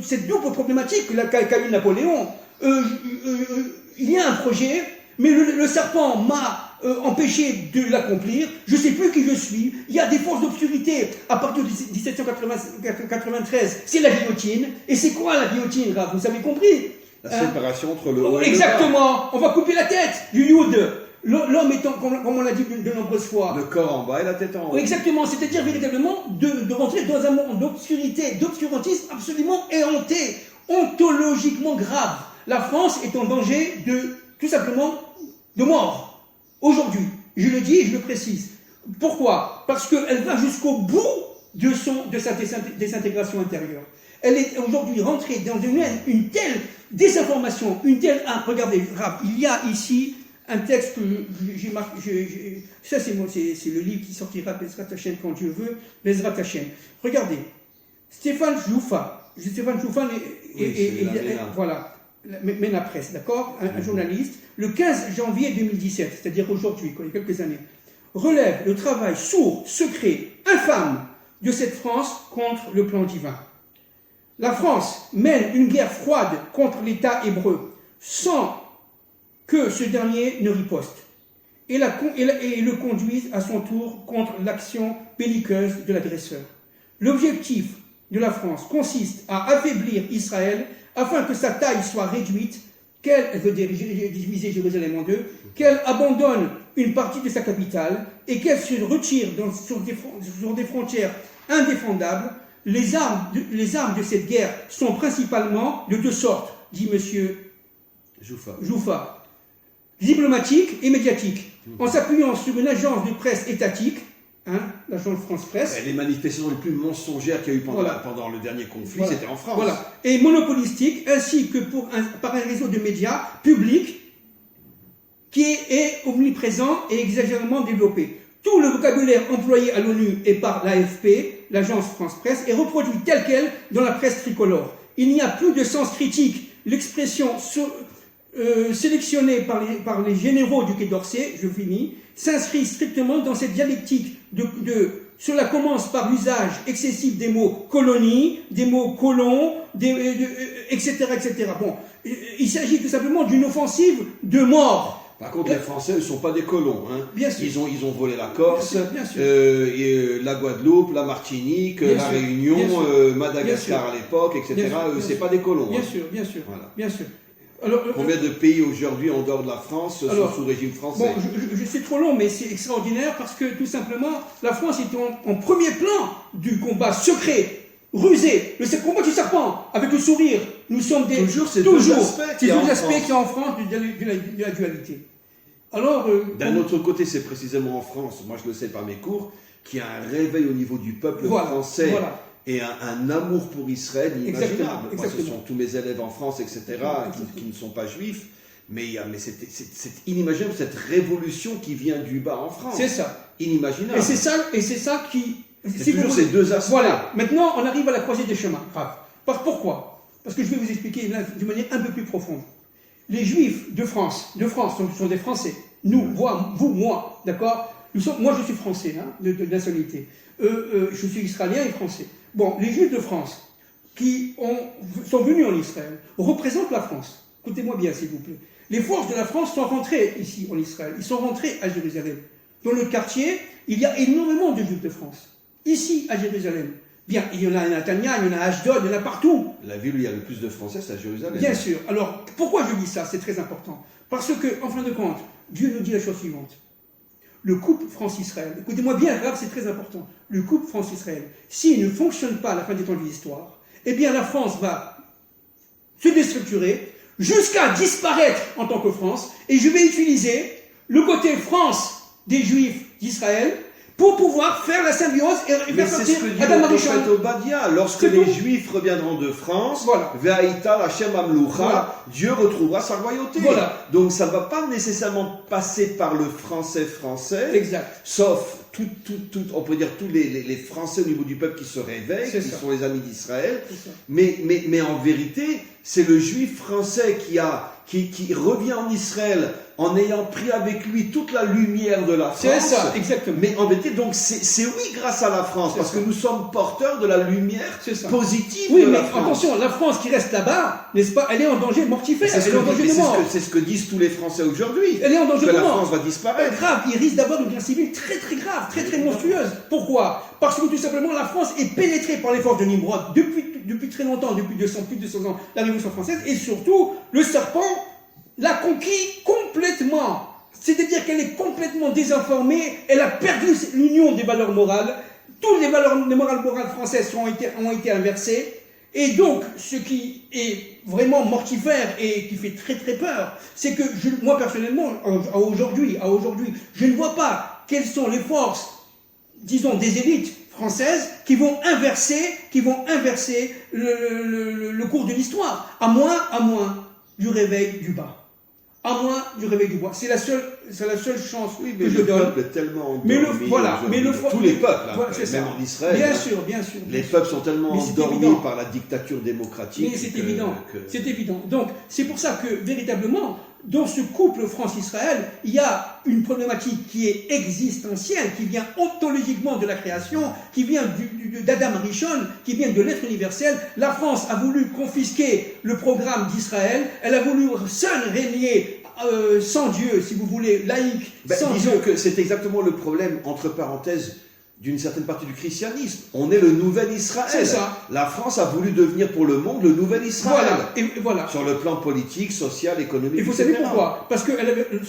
B: cette double problématique qu'a eu Napoléon. Il y a un projet, mais le serpent m'a empêché de l'accomplir. Je ne sais plus qui je suis. Il y a des forces d'obscurité. À partir de 1793, c'est la guillotine. Et c'est quoi la guillotine, Rav? Vous avez compris?
A: La séparation entre le haut et
B: exactement. On va couper la tête du Youd. l'homme étant, comme on l'a dit de nombreuses fois,
A: le corps en bas et la tête en haut.
B: Exactement, c'est-à-dire véritablement de rentrer dans un monde d'obscurité, d'obscurantisme absolument éhonté, ontologiquement grave. La France est en danger tout simplement, de mort. Aujourd'hui, je le dis et je le précise. Pourquoi? Parce qu'elle va jusqu'au bout de sa désintégration intérieure. Elle est aujourd'hui rentrée dans une telle désinformation, regardez, il y a ici un texte que j'ai marqué, ça c'est le livre qui sortira, Bezrat Hashem, quand Dieu veut, Bezrat Hashem. Regardez, Stéphane Jouffa voilà, Mena Presse, d'accord, un journaliste, le 15 janvier 2017, c'est-à-dire aujourd'hui, il y a quelques années, relève le travail sourd, secret, infâme de cette France contre le plan divin. La France mène une guerre froide contre l'État hébreu, sans que ce dernier ne riposte, et le conduise à son tour contre l'action belliqueuse de l'agresseur. L'objectif de la France consiste à affaiblir Israël afin que sa taille soit réduite, qu'elle veut diviser Jérusalem en deux, qu'elle abandonne une partie de sa capitale et qu'elle se retire sur des frontières indéfendables. Les armes de cette guerre sont principalement de deux sortes, dit M. Jouffa. Diplomatique et médiatique, en s'appuyant sur une agence de presse étatique, l'agence France Presse.
A: Les manifestations les plus monsongères qu'il y a eu pendant le dernier conflit, c'était en France.
B: Voilà. Et monopolistique, ainsi que par un réseau de médias publics qui est omniprésent et exagérément développé. Tout le vocabulaire employé à l'ONU et par l'AFP, l'agence France Presse, est reproduit tel quel dans la presse tricolore. Il n'y a plus de sens critique. L'expression sélectionnée par les généraux du Quai d'Orsay, je finis, s'inscrit strictement dans cette dialectique cela commence par l'usage excessif des mots colonie, des mots colons, etc., etc. Bon, il s'agit tout simplement d'une offensive de mort.
A: Par contre, les Français ne sont pas des colons.
B: Bien sûr.
A: Ils ont volé la Corse,
B: bien sûr.
A: La Guadeloupe, la Martinique, la Réunion, Madagascar à l'époque, etc. C'est pas des colons.
B: Bien sûr, bien sûr.
A: Voilà.
B: Bien sûr. Alors,
A: combien de pays aujourd'hui en dehors de la France sont sous régime français?
B: Bon, je suis trop long, mais c'est extraordinaire parce que tout simplement, la France est en premier plan du combat secret, rusé, le combat du serpent, avec le sourire. Nous sommes
A: ces deux aspects qu'il y a
B: en France de la dualité. Alors,
A: d'un autre côté, c'est précisément en France, moi je le sais par mes cours, qu'il y a un réveil au niveau du peuple français. Voilà. Et un amour pour Israël inimaginable. Moi, ce sont tous mes élèves en France, etc., qui ne sont pas juifs. Mais c'est inimaginable, cette révolution qui vient du bas en France.
B: C'est ça.
A: Inimaginable.
B: Et c'est ça qui...
A: C'est toujours ces deux aspects.
B: Voilà. Maintenant, on arrive à la croisée des chemins. Grave. Pourquoi? Parce que je vais vous expliquer de manière un peu plus profonde. Les Juifs de France sont des Français. Nous, moi, d'accord? Moi, je suis français, de nationalité. Je suis israélien et français. Bon, les Juifs de France qui sont venus en Israël représentent la France. Écoutez-moi bien, s'il vous plaît. Les forces de la France sont rentrées ici en Israël. Ils sont rentrés à Jérusalem. Dans le quartier, il y a énormément de Juifs de France. Ici, à Jérusalem. Bien, il y en a à Netanya, il y en a à Ashdod, il y en a partout.
A: La ville où il y a le plus de Français, c'est à Jérusalem.
B: Bien sûr. Alors, pourquoi je dis ça? C'est très important. Parce que, en fin de compte, Dieu nous dit la chose suivante. Le couple France-Israël, écoutez-moi bien, grave, c'est très important. Le couple France-Israël, s'il ne fonctionne pas à la fin des temps de l'histoire, eh bien la France va se déstructurer jusqu'à disparaître en tant que France. Et je vais utiliser le côté France des Juifs d'Israël pour pouvoir faire la symbiose et faire sortir
A: Adam Marichal. Obadiah, lorsque les Juifs reviendront de France, Ve'aïta Hashem Amloucha, Dieu retrouvera sa royauté.
B: Voilà.
A: Donc ça ne va pas nécessairement passer par le français,
B: exact.
A: Sauf on peut dire tous les Français au niveau du peuple qui se réveillent, qui sont les amis d'Israël. Mais en vérité, c'est le Juif français qui revient en Israël en ayant pris avec lui toute la lumière de la France.
B: C'est ça, exactement.
A: Mais en vérité, donc, c'est oui grâce à la France, parce que nous sommes porteurs de la lumière positive de la France.
B: Oui, mais attention, la France qui reste là-bas, n'est-ce pas, elle est en danger mortifère, elle est en danger de mort.
A: C'est ce que disent tous les Français aujourd'hui.
B: Elle est en danger de mort.
A: Que la France va disparaître.
B: Grave, il risque d'avoir une guerre civile très très grave, très très monstrueuse. Pourquoi? Parce que tout simplement, la France est pénétrée par les forces de Nimrod depuis très longtemps, depuis plus de 200 ans, la Révolution française, et surtout, le serpent l'a conquis complètement. C'est-à-dire qu'elle est complètement désinformée, elle a perdu l'union des valeurs morales, toutes les morales françaises ont été inversées, et donc ce qui est vraiment mortifère et qui fait très très peur, c'est que moi personnellement, à aujourd'hui, je ne vois pas quelles sont les forces, disons, des élites françaises qui vont inverser le cours de l'histoire, à moins du réveil du bas. À moins du réveil du bois. C'est la seule chance que je donne.
A: Le peuple est tellement endormi.
B: Tous
A: les peuples,
B: même
A: en Israël.
B: Bien sûr.
A: Les peuples sont tellement endormis par la dictature démocratique.
B: Mais c'est évident. C'est évident. Donc, c'est pour ça que, véritablement, dans ce couple France-Israël, il y a une problématique qui est existentielle, qui vient ontologiquement de la création, qui vient d'Adam Rishon, qui vient de l'être universel. La France a voulu confisquer le programme d'Israël, elle a voulu seule régner sans Dieu, si vous voulez, laïque, sans Dieu.
A: Disons que c'est exactement le problème, entre parenthèses, d'une certaine partie du christianisme. On est le nouvel Israël.
B: C'est ça.
A: La France a voulu devenir pour le monde le nouvel Israël.
B: Voilà.
A: Sur le plan politique, social, économique,
B: et vous savez pourquoi? Parce que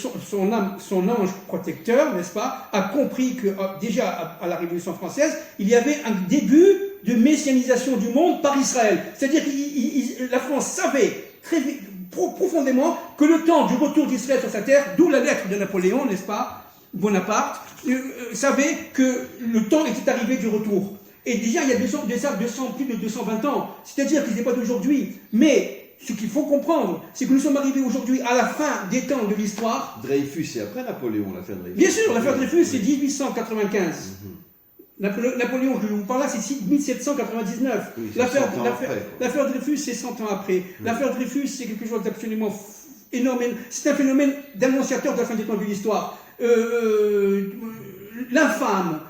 B: son ange protecteur, n'est-ce pas, a compris que déjà à la Révolution française, il y avait un début de messianisation du monde par Israël. C'est-à-dire que la France savait très profondément que le temps du retour d'Israël sur sa terre, d'où la lettre de Napoléon, n'est-ce pas, Bonaparte, savait que le temps était arrivé du retour. Et déjà, il y a plus de 220 ans. C'est-à-dire qu'ils n'est pas d'aujourd'hui. Mais ce qu'il faut comprendre, c'est que nous sommes arrivés aujourd'hui à la fin des temps de l'histoire.
A: Dreyfus, c'est après Napoléon, l'affaire Dreyfus.
B: Bien sûr, l'affaire Dreyfus, c'est 1895. Napoléon, je vous parle là, c'est 1799.
A: Oui,
B: l'affaire Dreyfus, c'est 100 ans après. L'affaire Dreyfus, c'est quelque chose d'absolument énorme. C'est un phénomène d'annonciateur de la fin des temps de l'histoire. L'infâme,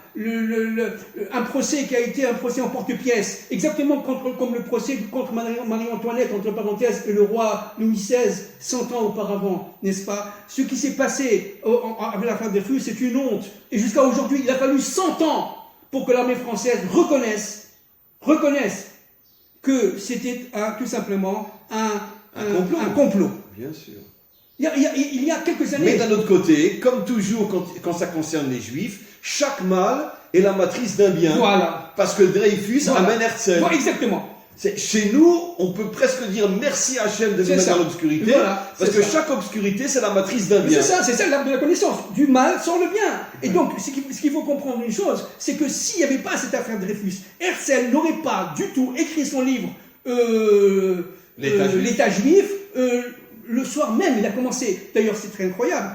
B: un procès qui a été un procès en porte-pièce, exactement comme le procès contre Marie-Antoinette, entre parenthèses, et le roi Louis XVI, 100 ans auparavant, n'est-ce pas? Ce qui s'est passé avec l'affaire Dreyfus, c'est une honte. Et jusqu'à aujourd'hui, il a fallu 100 ans pour que l'armée française reconnaisse que c'était tout simplement un complot.
A: Bien sûr.
B: Il y a quelques années...
A: Mais d'un autre côté, comme toujours quand ça concerne les Juifs, chaque mal est la matrice d'un bien.
B: Voilà.
A: Parce que Dreyfus amène Herzl.
B: Voilà, exactement.
A: Chez nous, on peut presque dire merci Hachem de nous mettre dans l'obscurité, parce que chaque obscurité, c'est la matrice d'un bien.
B: C'est ça l'arbre de la connaissance. Du mal sort le bien. Et donc, ce qu'il faut comprendre une chose, c'est que s'il n'y avait pas cette affaire Dreyfus, Herzl n'aurait pas du tout écrit son livre L'État juif. Le soir même, il a commencé. D'ailleurs, c'est très incroyable.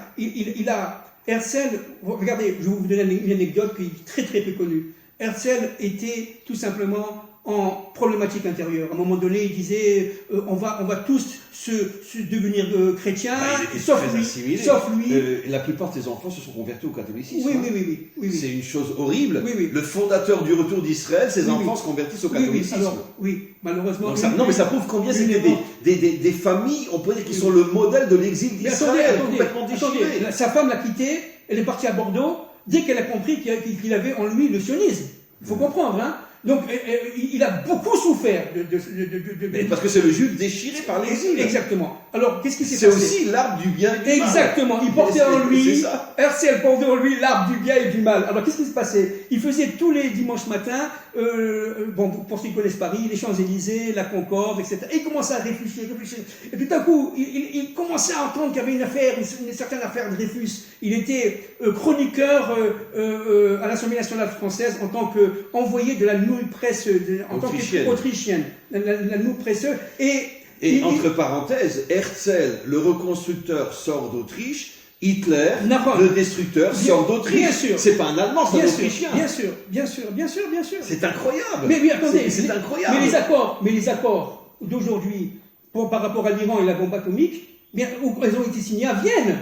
B: Herzl, regardez, je vais vous donner une anecdote qui est très très peu connue. Herzl était tout simplement en problématique intérieure. À un moment donné, il disait on va tous se devenir chrétiens, sauf lui.
A: La plupart de ses enfants se sont convertis au catholicisme.
B: Oui.
A: C'est une chose horrible.
B: Oui.
A: Le fondateur du retour d'Israël, ses enfants se convertissent au catholicisme.
B: Malheureusement.
A: Donc mais ça prouve combien c'était des familles, on pourrait dire, qui sont le modèle de l'exil d'Israël, complètement déchiré.
B: Sa femme l'a quitté, elle est partie à Bordeaux, dès qu'elle a compris qu'il avait en lui le sionisme. Il faut comprendre, hein. Donc, il a beaucoup souffert
A: parce que c'est le juif déchiré par l'exil.
B: Exactement. Alors, qu'est-ce qui s'est passé?
A: C'est aussi l'arbre du bien et du mal.
B: Exactement. Il portait en lui, Herzl portait en lui l'arbre du bien et du mal. Alors, qu'est-ce qui se passait? Il faisait tous les dimanches matins, pour ceux qui connaissent Paris, les Champs-Élysées, la Concorde, etc. Et il commençait à réfléchir. Et tout à coup, il commençait à entendre qu'il y avait une certaine affaire Dreyfus. Il était chroniqueur à l'Assemblée nationale française en tant qu'envoyé de la Nouvelle Presse autrichienne. La Nouvelle Presse.
A: Et entre parenthèses, Herzl, le reconstructeur, sort d'Autriche. Hitler, le destructeur, sort d'Autriche.
B: Bien sûr.
A: C'est pas un Allemand, c'est un Autrichien.
B: Bien sûr.
A: C'est incroyable.
B: Mais oui, attendez.
A: C'est incroyable.
B: Mais les accords d'aujourd'hui, par rapport à l'Iran et la bombe atomique, elles ont été signés à Vienne.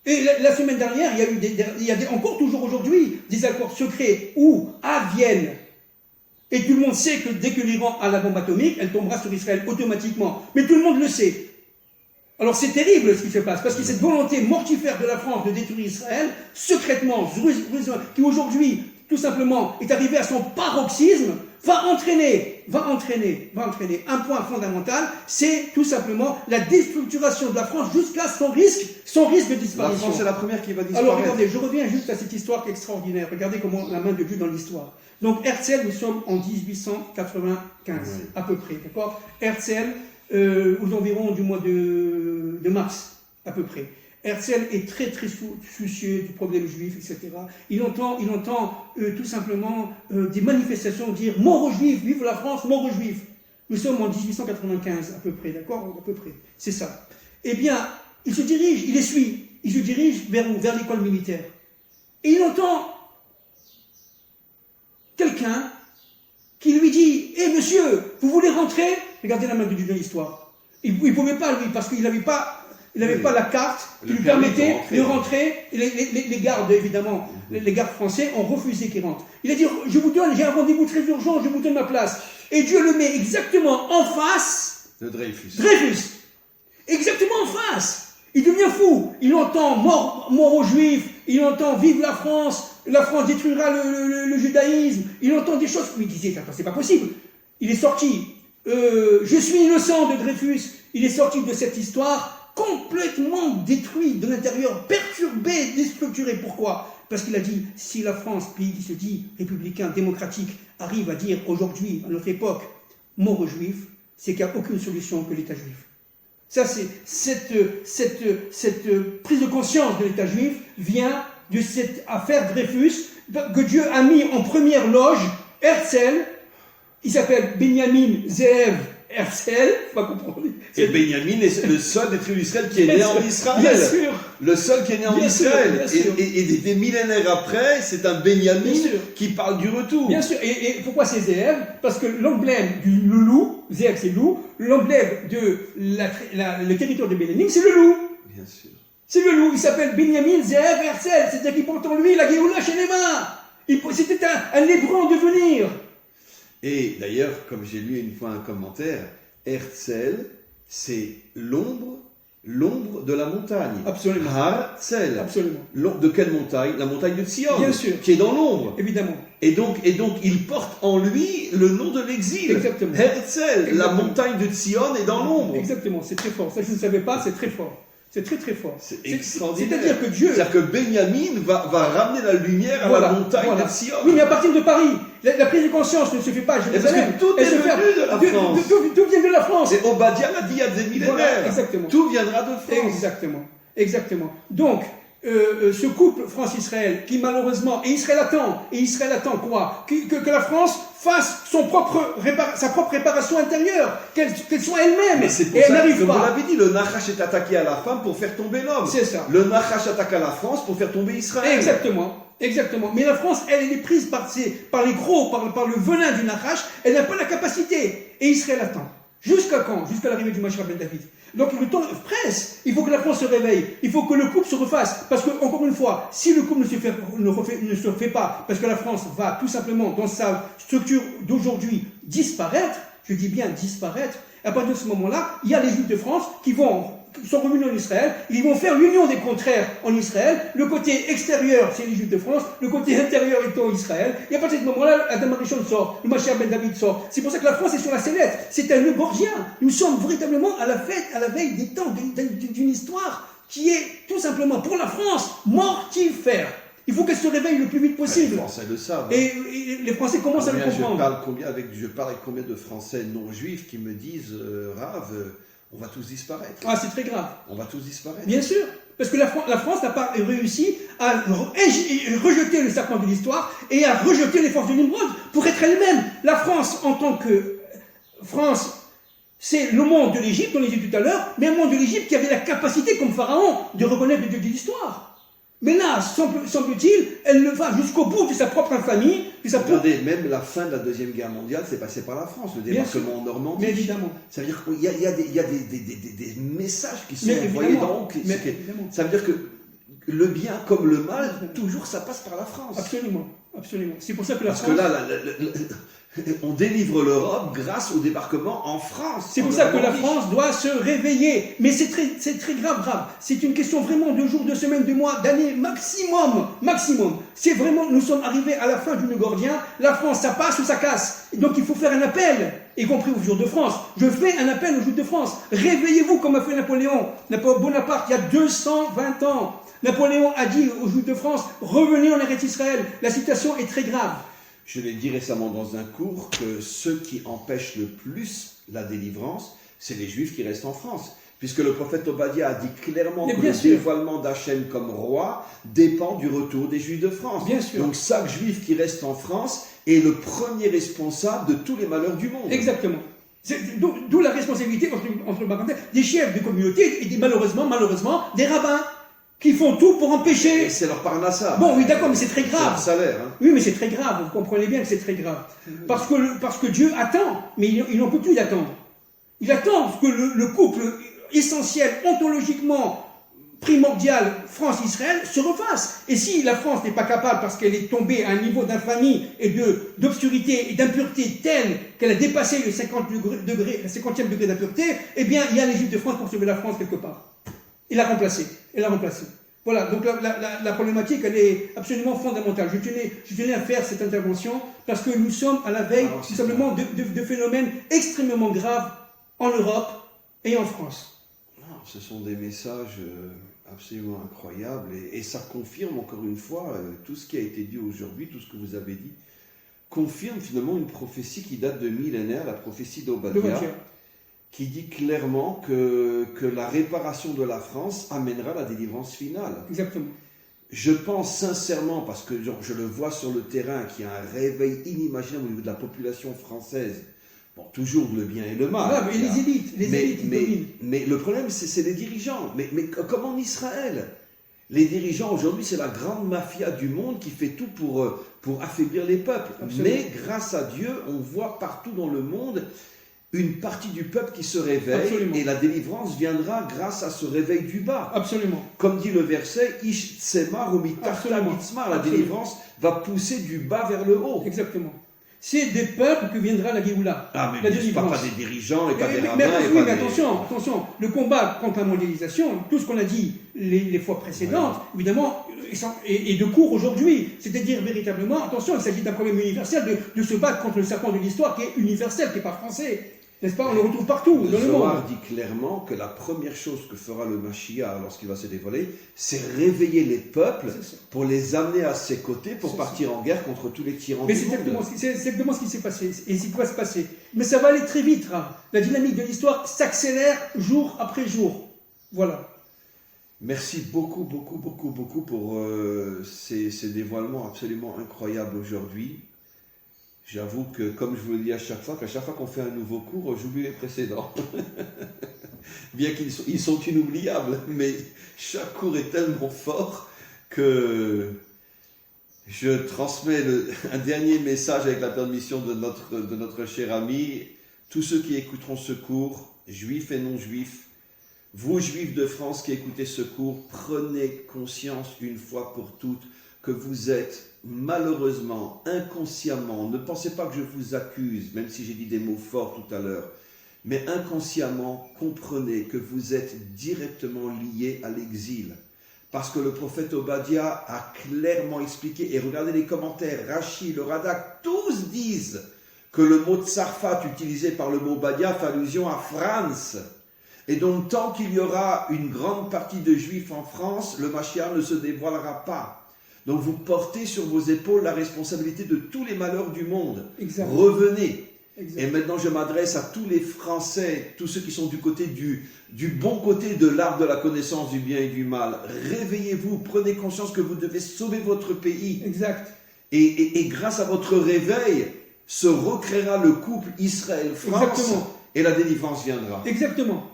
B: Et la semaine dernière, il y a encore toujours aujourd'hui des accords secrets à Vienne. Et tout le monde sait que dès que l'Iran a la bombe atomique, elle tombera sur Israël automatiquement. Mais tout le monde le sait. Alors c'est terrible ce qui se passe, parce que cette volonté mortifère de la France de détruire Israël, secrètement, qui aujourd'hui, tout simplement, est arrivée à son paroxysme, va entraîner un point fondamental, c'est tout simplement la déstructuration de la France jusqu'à son risque de disparition.
A: La France est la première qui va disparaître.
B: Alors regardez, je reviens juste à cette histoire qui est extraordinaire. Regardez comment la main de Dieu dans l'histoire. Donc Herzl, nous sommes en 1895, à peu près, d'accord? Herzl, aux environs du mois de mars, à peu près. Herzl est très très soucieux du problème juif, etc. Il entend tout simplement des manifestations dire « Mort aux Juifs, vive la France, mort aux Juifs ». Nous sommes en 1895 à peu près, d'accord? À peu près, c'est ça. Eh bien, il se dirige vers où? Vers l'école militaire. Et il entend quelqu'un qui lui dit « Eh monsieur, vous voulez rentrer ?» Regardez la main de Dieu dans l'histoire. Il ne pouvait pas, lui, parce qu'il n'avait pas la carte qui lui permettait de rentrer. Les gardes, évidemment, les gardes français ont refusé qu'il rentre. Il a dit, j'ai un rendez-vous très urgent, je vous donne ma place. Et Dieu le met exactement en face
A: de Dreyfus.
B: Exactement en face. Il devient fou. Il entend mort aux Juifs, il entend vive la France détruira le judaïsme. Il entend des choses. Il disait, attends, c'est pas possible. Il est sorti. Je suis innocent de Dreyfus. Il est sorti de cette histoire complètement détruit de l'intérieur, perturbé, déstructuré. Pourquoi? Parce qu'il a dit, si la France, pays qui se dit républicain, démocratique, arrive à dire aujourd'hui, à notre époque, mort aux Juifs, c'est qu'il n'y a aucune solution que l'État juif. Ça, c'est cette prise de conscience de l'État juif vient de cette affaire Dreyfus que Dieu a mis en première loge Herzl. Il s'appelle Benjamin Zeev Herzl, pas comprendre.
A: Et Benjamin est le seul des tribus d'Israël qui est né en Israël.
B: Bien sûr.
A: Le seul qui est né en Israël. Et des millénaires après, c'est un Benjamin qui parle du retour.
B: Bien sûr. Et pourquoi c'est Zeev? Parce que l'emblème du loup, Zeev c'est loup, l'emblème de le territoire de Benjamin, c'est le loup.
A: Bien sûr.
B: C'est le loup. Il s'appelle Benjamin Zeev Herzl. C'est-à-dire qu'il porte en lui la Géoula chez les mains. C'était un hébreu en devenir.
A: Et d'ailleurs, comme j'ai lu une fois un commentaire, Herzl, c'est l'ombre de la montagne.
B: Absolument.
A: Herzl.
B: Absolument.
A: De quelle montagne? La montagne de Sion.
B: Bien sûr.
A: Qui est dans l'ombre.
B: Évidemment.
A: Et donc, il porte en lui le nom de l'exil.
B: Exactement.
A: Herzl,
B: Exactement.
A: La montagne de Sion est dans l'ombre.
B: Exactement, c'est très fort. Ça, je ne savais pas, c'est très fort. C'est très très fort.
A: C'est extraordinaire.
B: C'est-à-dire que Dieu...
A: C'est-à-dire que Benjamin va ramener la lumière à la montagne de Sion.
B: Oui, mais à partir de Paris, la prise de conscience ne se fait pas à Jérusalem.
A: Parce que tout est venu de la France.
B: Tout vient de la France.
A: Et Obadiah l'a dit il y a des millénaires.
B: Voilà, exactement.
A: Tout viendra de France.
B: Exactement. Donc, ce couple France-Israël, qui malheureusement, et Israël attend quoi? Que la France fasse sa propre réparation intérieure, qu'elle soit elle-même.
A: Mais c'est pour
B: et
A: ça
B: elle n'arrive
A: que
B: pas.
A: vous l'avez dit, le Nachash est attaqué à la femme pour faire tomber l'homme.
B: C'est ça.
A: Le Nachash attaque à la France pour faire tomber Israël.
B: Exactement. Mais la France, elle est prise par les gros, par le venin du Nachash, elle n'a pas la capacité. Et Israël attend. Jusqu'à quand? Jusqu'à l'arrivée du Mashiach ben David. Donc le temps presse. Il faut que la France se réveille. Il faut que le couple se refasse. Parce que, encore une fois, si le couple ne se fait pas, parce que la France va tout simplement, dans sa structure d'aujourd'hui, disparaître, je dis bien disparaître, à partir de ce moment-là, il y a les Juifs de France qui sont revenus en Israël, ils vont faire l'union des contraires en Israël, le côté extérieur c'est les Juifs de France, le côté intérieur étant Israël, et à partir de ce moment-là, Adam Arishon sort, le Mashiach ben David sort. C'est pour ça que la France est sur la sellette, c'est un nœud gorgien. Nous sommes véritablement à la veille des temps, d'une histoire qui est tout simplement pour la France mortifère. Il faut qu'elle se réveille le plus vite possible.
A: Les Français le savent.
B: Et les Français commencent à le comprendre.
A: Je parle avec combien de Français non-juifs qui me disent Rav, on va tous disparaître.
B: Ah, c'est très grave.
A: On va tous disparaître.
B: Bien sûr. Parce que la France n'a pas réussi à rejeter le serpent de l'histoire et à rejeter les forces de Nimrod pour être elle-même. La France, en tant que France, c'est le monde de l'Égypte, on l'a dit tout à l'heure, mais un monde de l'Égypte qui avait la capacité, comme Pharaon, de reconnaître le Dieu de l'histoire. Mais là, semble-t-il, elle le va jusqu'au bout de sa propre infamie.
A: Regardez, même la fin de la Deuxième Guerre mondiale, c'est passé par la France, le débarquement en Normandie.
B: Mais évidemment.
A: Ça veut dire qu'il y a des messages qui sont envoyés dans ça veut dire que le bien comme le mal, toujours ça passe par la France.
B: Absolument. C'est pour ça que la
A: France...
B: Parce
A: que là, On délivre l'Europe grâce au débarquement en France.
B: C'est pour ça que la France doit se réveiller. Mais c'est très grave. C'est une question vraiment de jours, de semaines, de mois, d'années, maximum. C'est vraiment, nous sommes arrivés à la fin du nœud gordien. La France, ça passe ou ça casse. Et donc il faut faire un appel, y compris aux Juifs de France. Je fais un appel aux Juifs de France. Réveillez-vous comme a fait Napoléon Bonaparte il y a 220 ans. Napoléon a dit aux Juifs de France, revenez en Eretz Israël. La situation est très grave.
A: Je l'ai dit récemment dans un cours que ceux qui empêchent le plus la délivrance, c'est les Juifs qui restent en France. Puisque le prophète Obadiah a dit clairement que le dévoilement d'Hachem comme roi dépend du retour des Juifs de France.
B: Bien sûr.
A: Donc chaque Juif qui reste en France est le premier responsable de tous les malheurs du monde.
B: Exactement. D'où la responsabilité, entre parenthèses, des chefs de communauté et malheureusement, des rabbins. Qui font tout pour empêcher.
A: Et c'est leur parnassa.
B: Bon, oui, d'accord, mais c'est très grave.
A: C'est leur salaire. Hein.
B: Oui, mais c'est très grave. Vous comprenez bien que c'est très grave. Parce que Dieu attend, mais il n'en peut plus d'attendre. Il attend que le couple essentiel, ontologiquement primordial, France-Israël, se refasse. Et si la France n'est pas capable, parce qu'elle est tombée à un niveau d'infamie et d'obscurité et d'impureté tel qu'elle a dépassé le 50e degré d'impureté, eh bien, il y a les Juifs de France pour sauver la France quelque part. Et la remplacer. Voilà, donc la problématique, elle est absolument fondamentale. Je tenais à faire cette intervention parce que nous sommes à la veille, tout simplement, de phénomènes extrêmement graves en Europe et en France.
A: Non, ce sont des messages absolument incroyables et ça confirme encore une fois tout ce qui a été dit aujourd'hui, tout ce que vous avez dit, confirme finalement une prophétie qui date de millénaires, la prophétie d'Obadiah. Qui dit clairement que la réparation de la France amènera la délivrance finale.
B: Exactement.
A: Je pense sincèrement, parce que je le vois sur le terrain, qu'il y a un réveil inimaginable au niveau de la population française. Bon, toujours le bien et le mal.
B: Ah, mais les élites,
A: mais le problème, c'est les dirigeants. Mais comme en Israël, les dirigeants aujourd'hui, c'est la grande mafia du monde qui fait tout pour affaiblir les peuples. Absolument. Mais grâce à Dieu, on voit partout dans le monde une partie du peuple qui se réveille. Absolument. Et la délivrance viendra grâce à ce réveil du bas.
B: Absolument.
A: Comme dit le verset, Ish Tsemar ou Mitarta Mitzmar, la délivrance va pousser du bas vers le haut.
B: Exactement. C'est des peuples que viendra la Géoula.
A: Ah, mais pas des dirigeants et pas des rabbins.
B: Mais attention, le combat contre la mondialisation, tout ce qu'on a dit les fois précédentes, évidemment, est de cours aujourd'hui. C'est-à-dire, véritablement, attention, il s'agit d'un problème universel de se battre contre le serpent de l'histoire qui est universel, qui n'est pas français. N'est-ce pas? On le retrouve partout, dans le monde.
A: Zohar dit clairement que la première chose que fera le Mashiach lorsqu'il va se dévoiler, c'est réveiller les peuples pour les amener à ses côtés pour partir en guerre contre tous les tyrans du monde.
B: C'est exactement ce qui s'est passé et ce qui pourrait se passer. Mais ça va aller très vite. Hein. La dynamique de l'histoire s'accélère jour après jour. Voilà.
A: Merci beaucoup pour ces dévoilements absolument incroyables aujourd'hui. J'avoue que, comme je vous le dis à chaque fois, qu'à chaque fois qu'on fait un nouveau cours, j'oublie les précédents. Bien qu'ils sont inoubliables, mais chaque cours est tellement fort que je transmets un dernier message avec la permission de notre cher ami. Tous ceux qui écouteront ce cours, juifs et non-juifs, vous, juifs de France qui écoutez ce cours, prenez conscience une fois pour toutes que vous êtes malheureusement, inconsciemment, ne pensez pas que je vous accuse, même si j'ai dit des mots forts tout à l'heure, mais inconsciemment, comprenez que vous êtes directement liés à l'exil. Parce que le prophète Obadiah a clairement expliqué, et regardez les commentaires, Rashi, le Radak, tous disent que le mot Tsarfat utilisé par le mot Obadiah fait allusion à France. Et donc, tant qu'il y aura une grande partie de juifs en France, le Mashiach ne se dévoilera pas. Donc vous portez sur vos épaules la responsabilité de tous les malheurs du monde.
B: Exactement.
A: Revenez.
B: Exactement.
A: Et maintenant je m'adresse à tous les Français, tous ceux qui sont du côté du bon côté de l'arbre de la connaissance du bien et du mal. Réveillez-vous, prenez conscience que vous devez sauver votre pays.
B: Exact.
A: Et grâce à votre réveil, se recréera le couple Israël-France.
B: Exactement.
A: Et la délivrance viendra.
B: Exactement.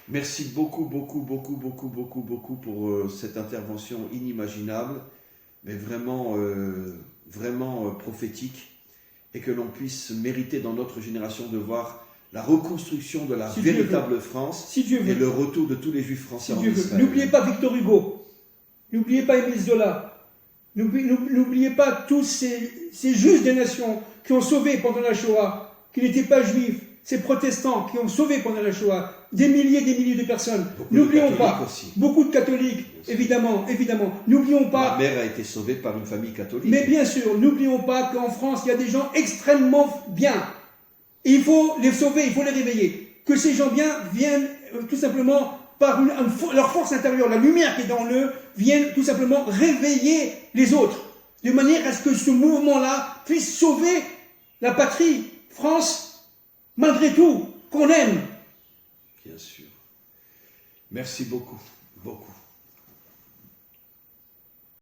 A: Merci beaucoup pour cette intervention inimaginable, mais vraiment prophétique, et que l'on puisse mériter dans notre génération de voir la reconstruction de la véritable France et le retour de tous les Juifs français en Israël.
B: N'oubliez pas Victor Hugo, n'oubliez pas Émile Zola, N'oubliez pas tous ces justes des nations qui ont sauvé pendant la Shoah, qui n'étaient pas juifs, ces protestants qui ont sauvé pendant la Shoah, des milliers de personnes. N'oublions pas,
A: aussi.
B: Beaucoup de catholiques, évidemment. N'oublions pas.
A: Ma mère a été sauvée par une famille catholique.
B: Mais bien sûr, n'oublions pas qu'en France, il y a des gens extrêmement bien. Et il faut les sauver, il faut les réveiller. Que ces gens bien viennent tout simplement par leur force intérieure, la lumière qui est dans eux, viennent tout simplement réveiller les autres. De manière à ce que ce mouvement-là puisse sauver la patrie, France, malgré tout, qu'on aime.
A: Bien sûr. Merci beaucoup, beaucoup.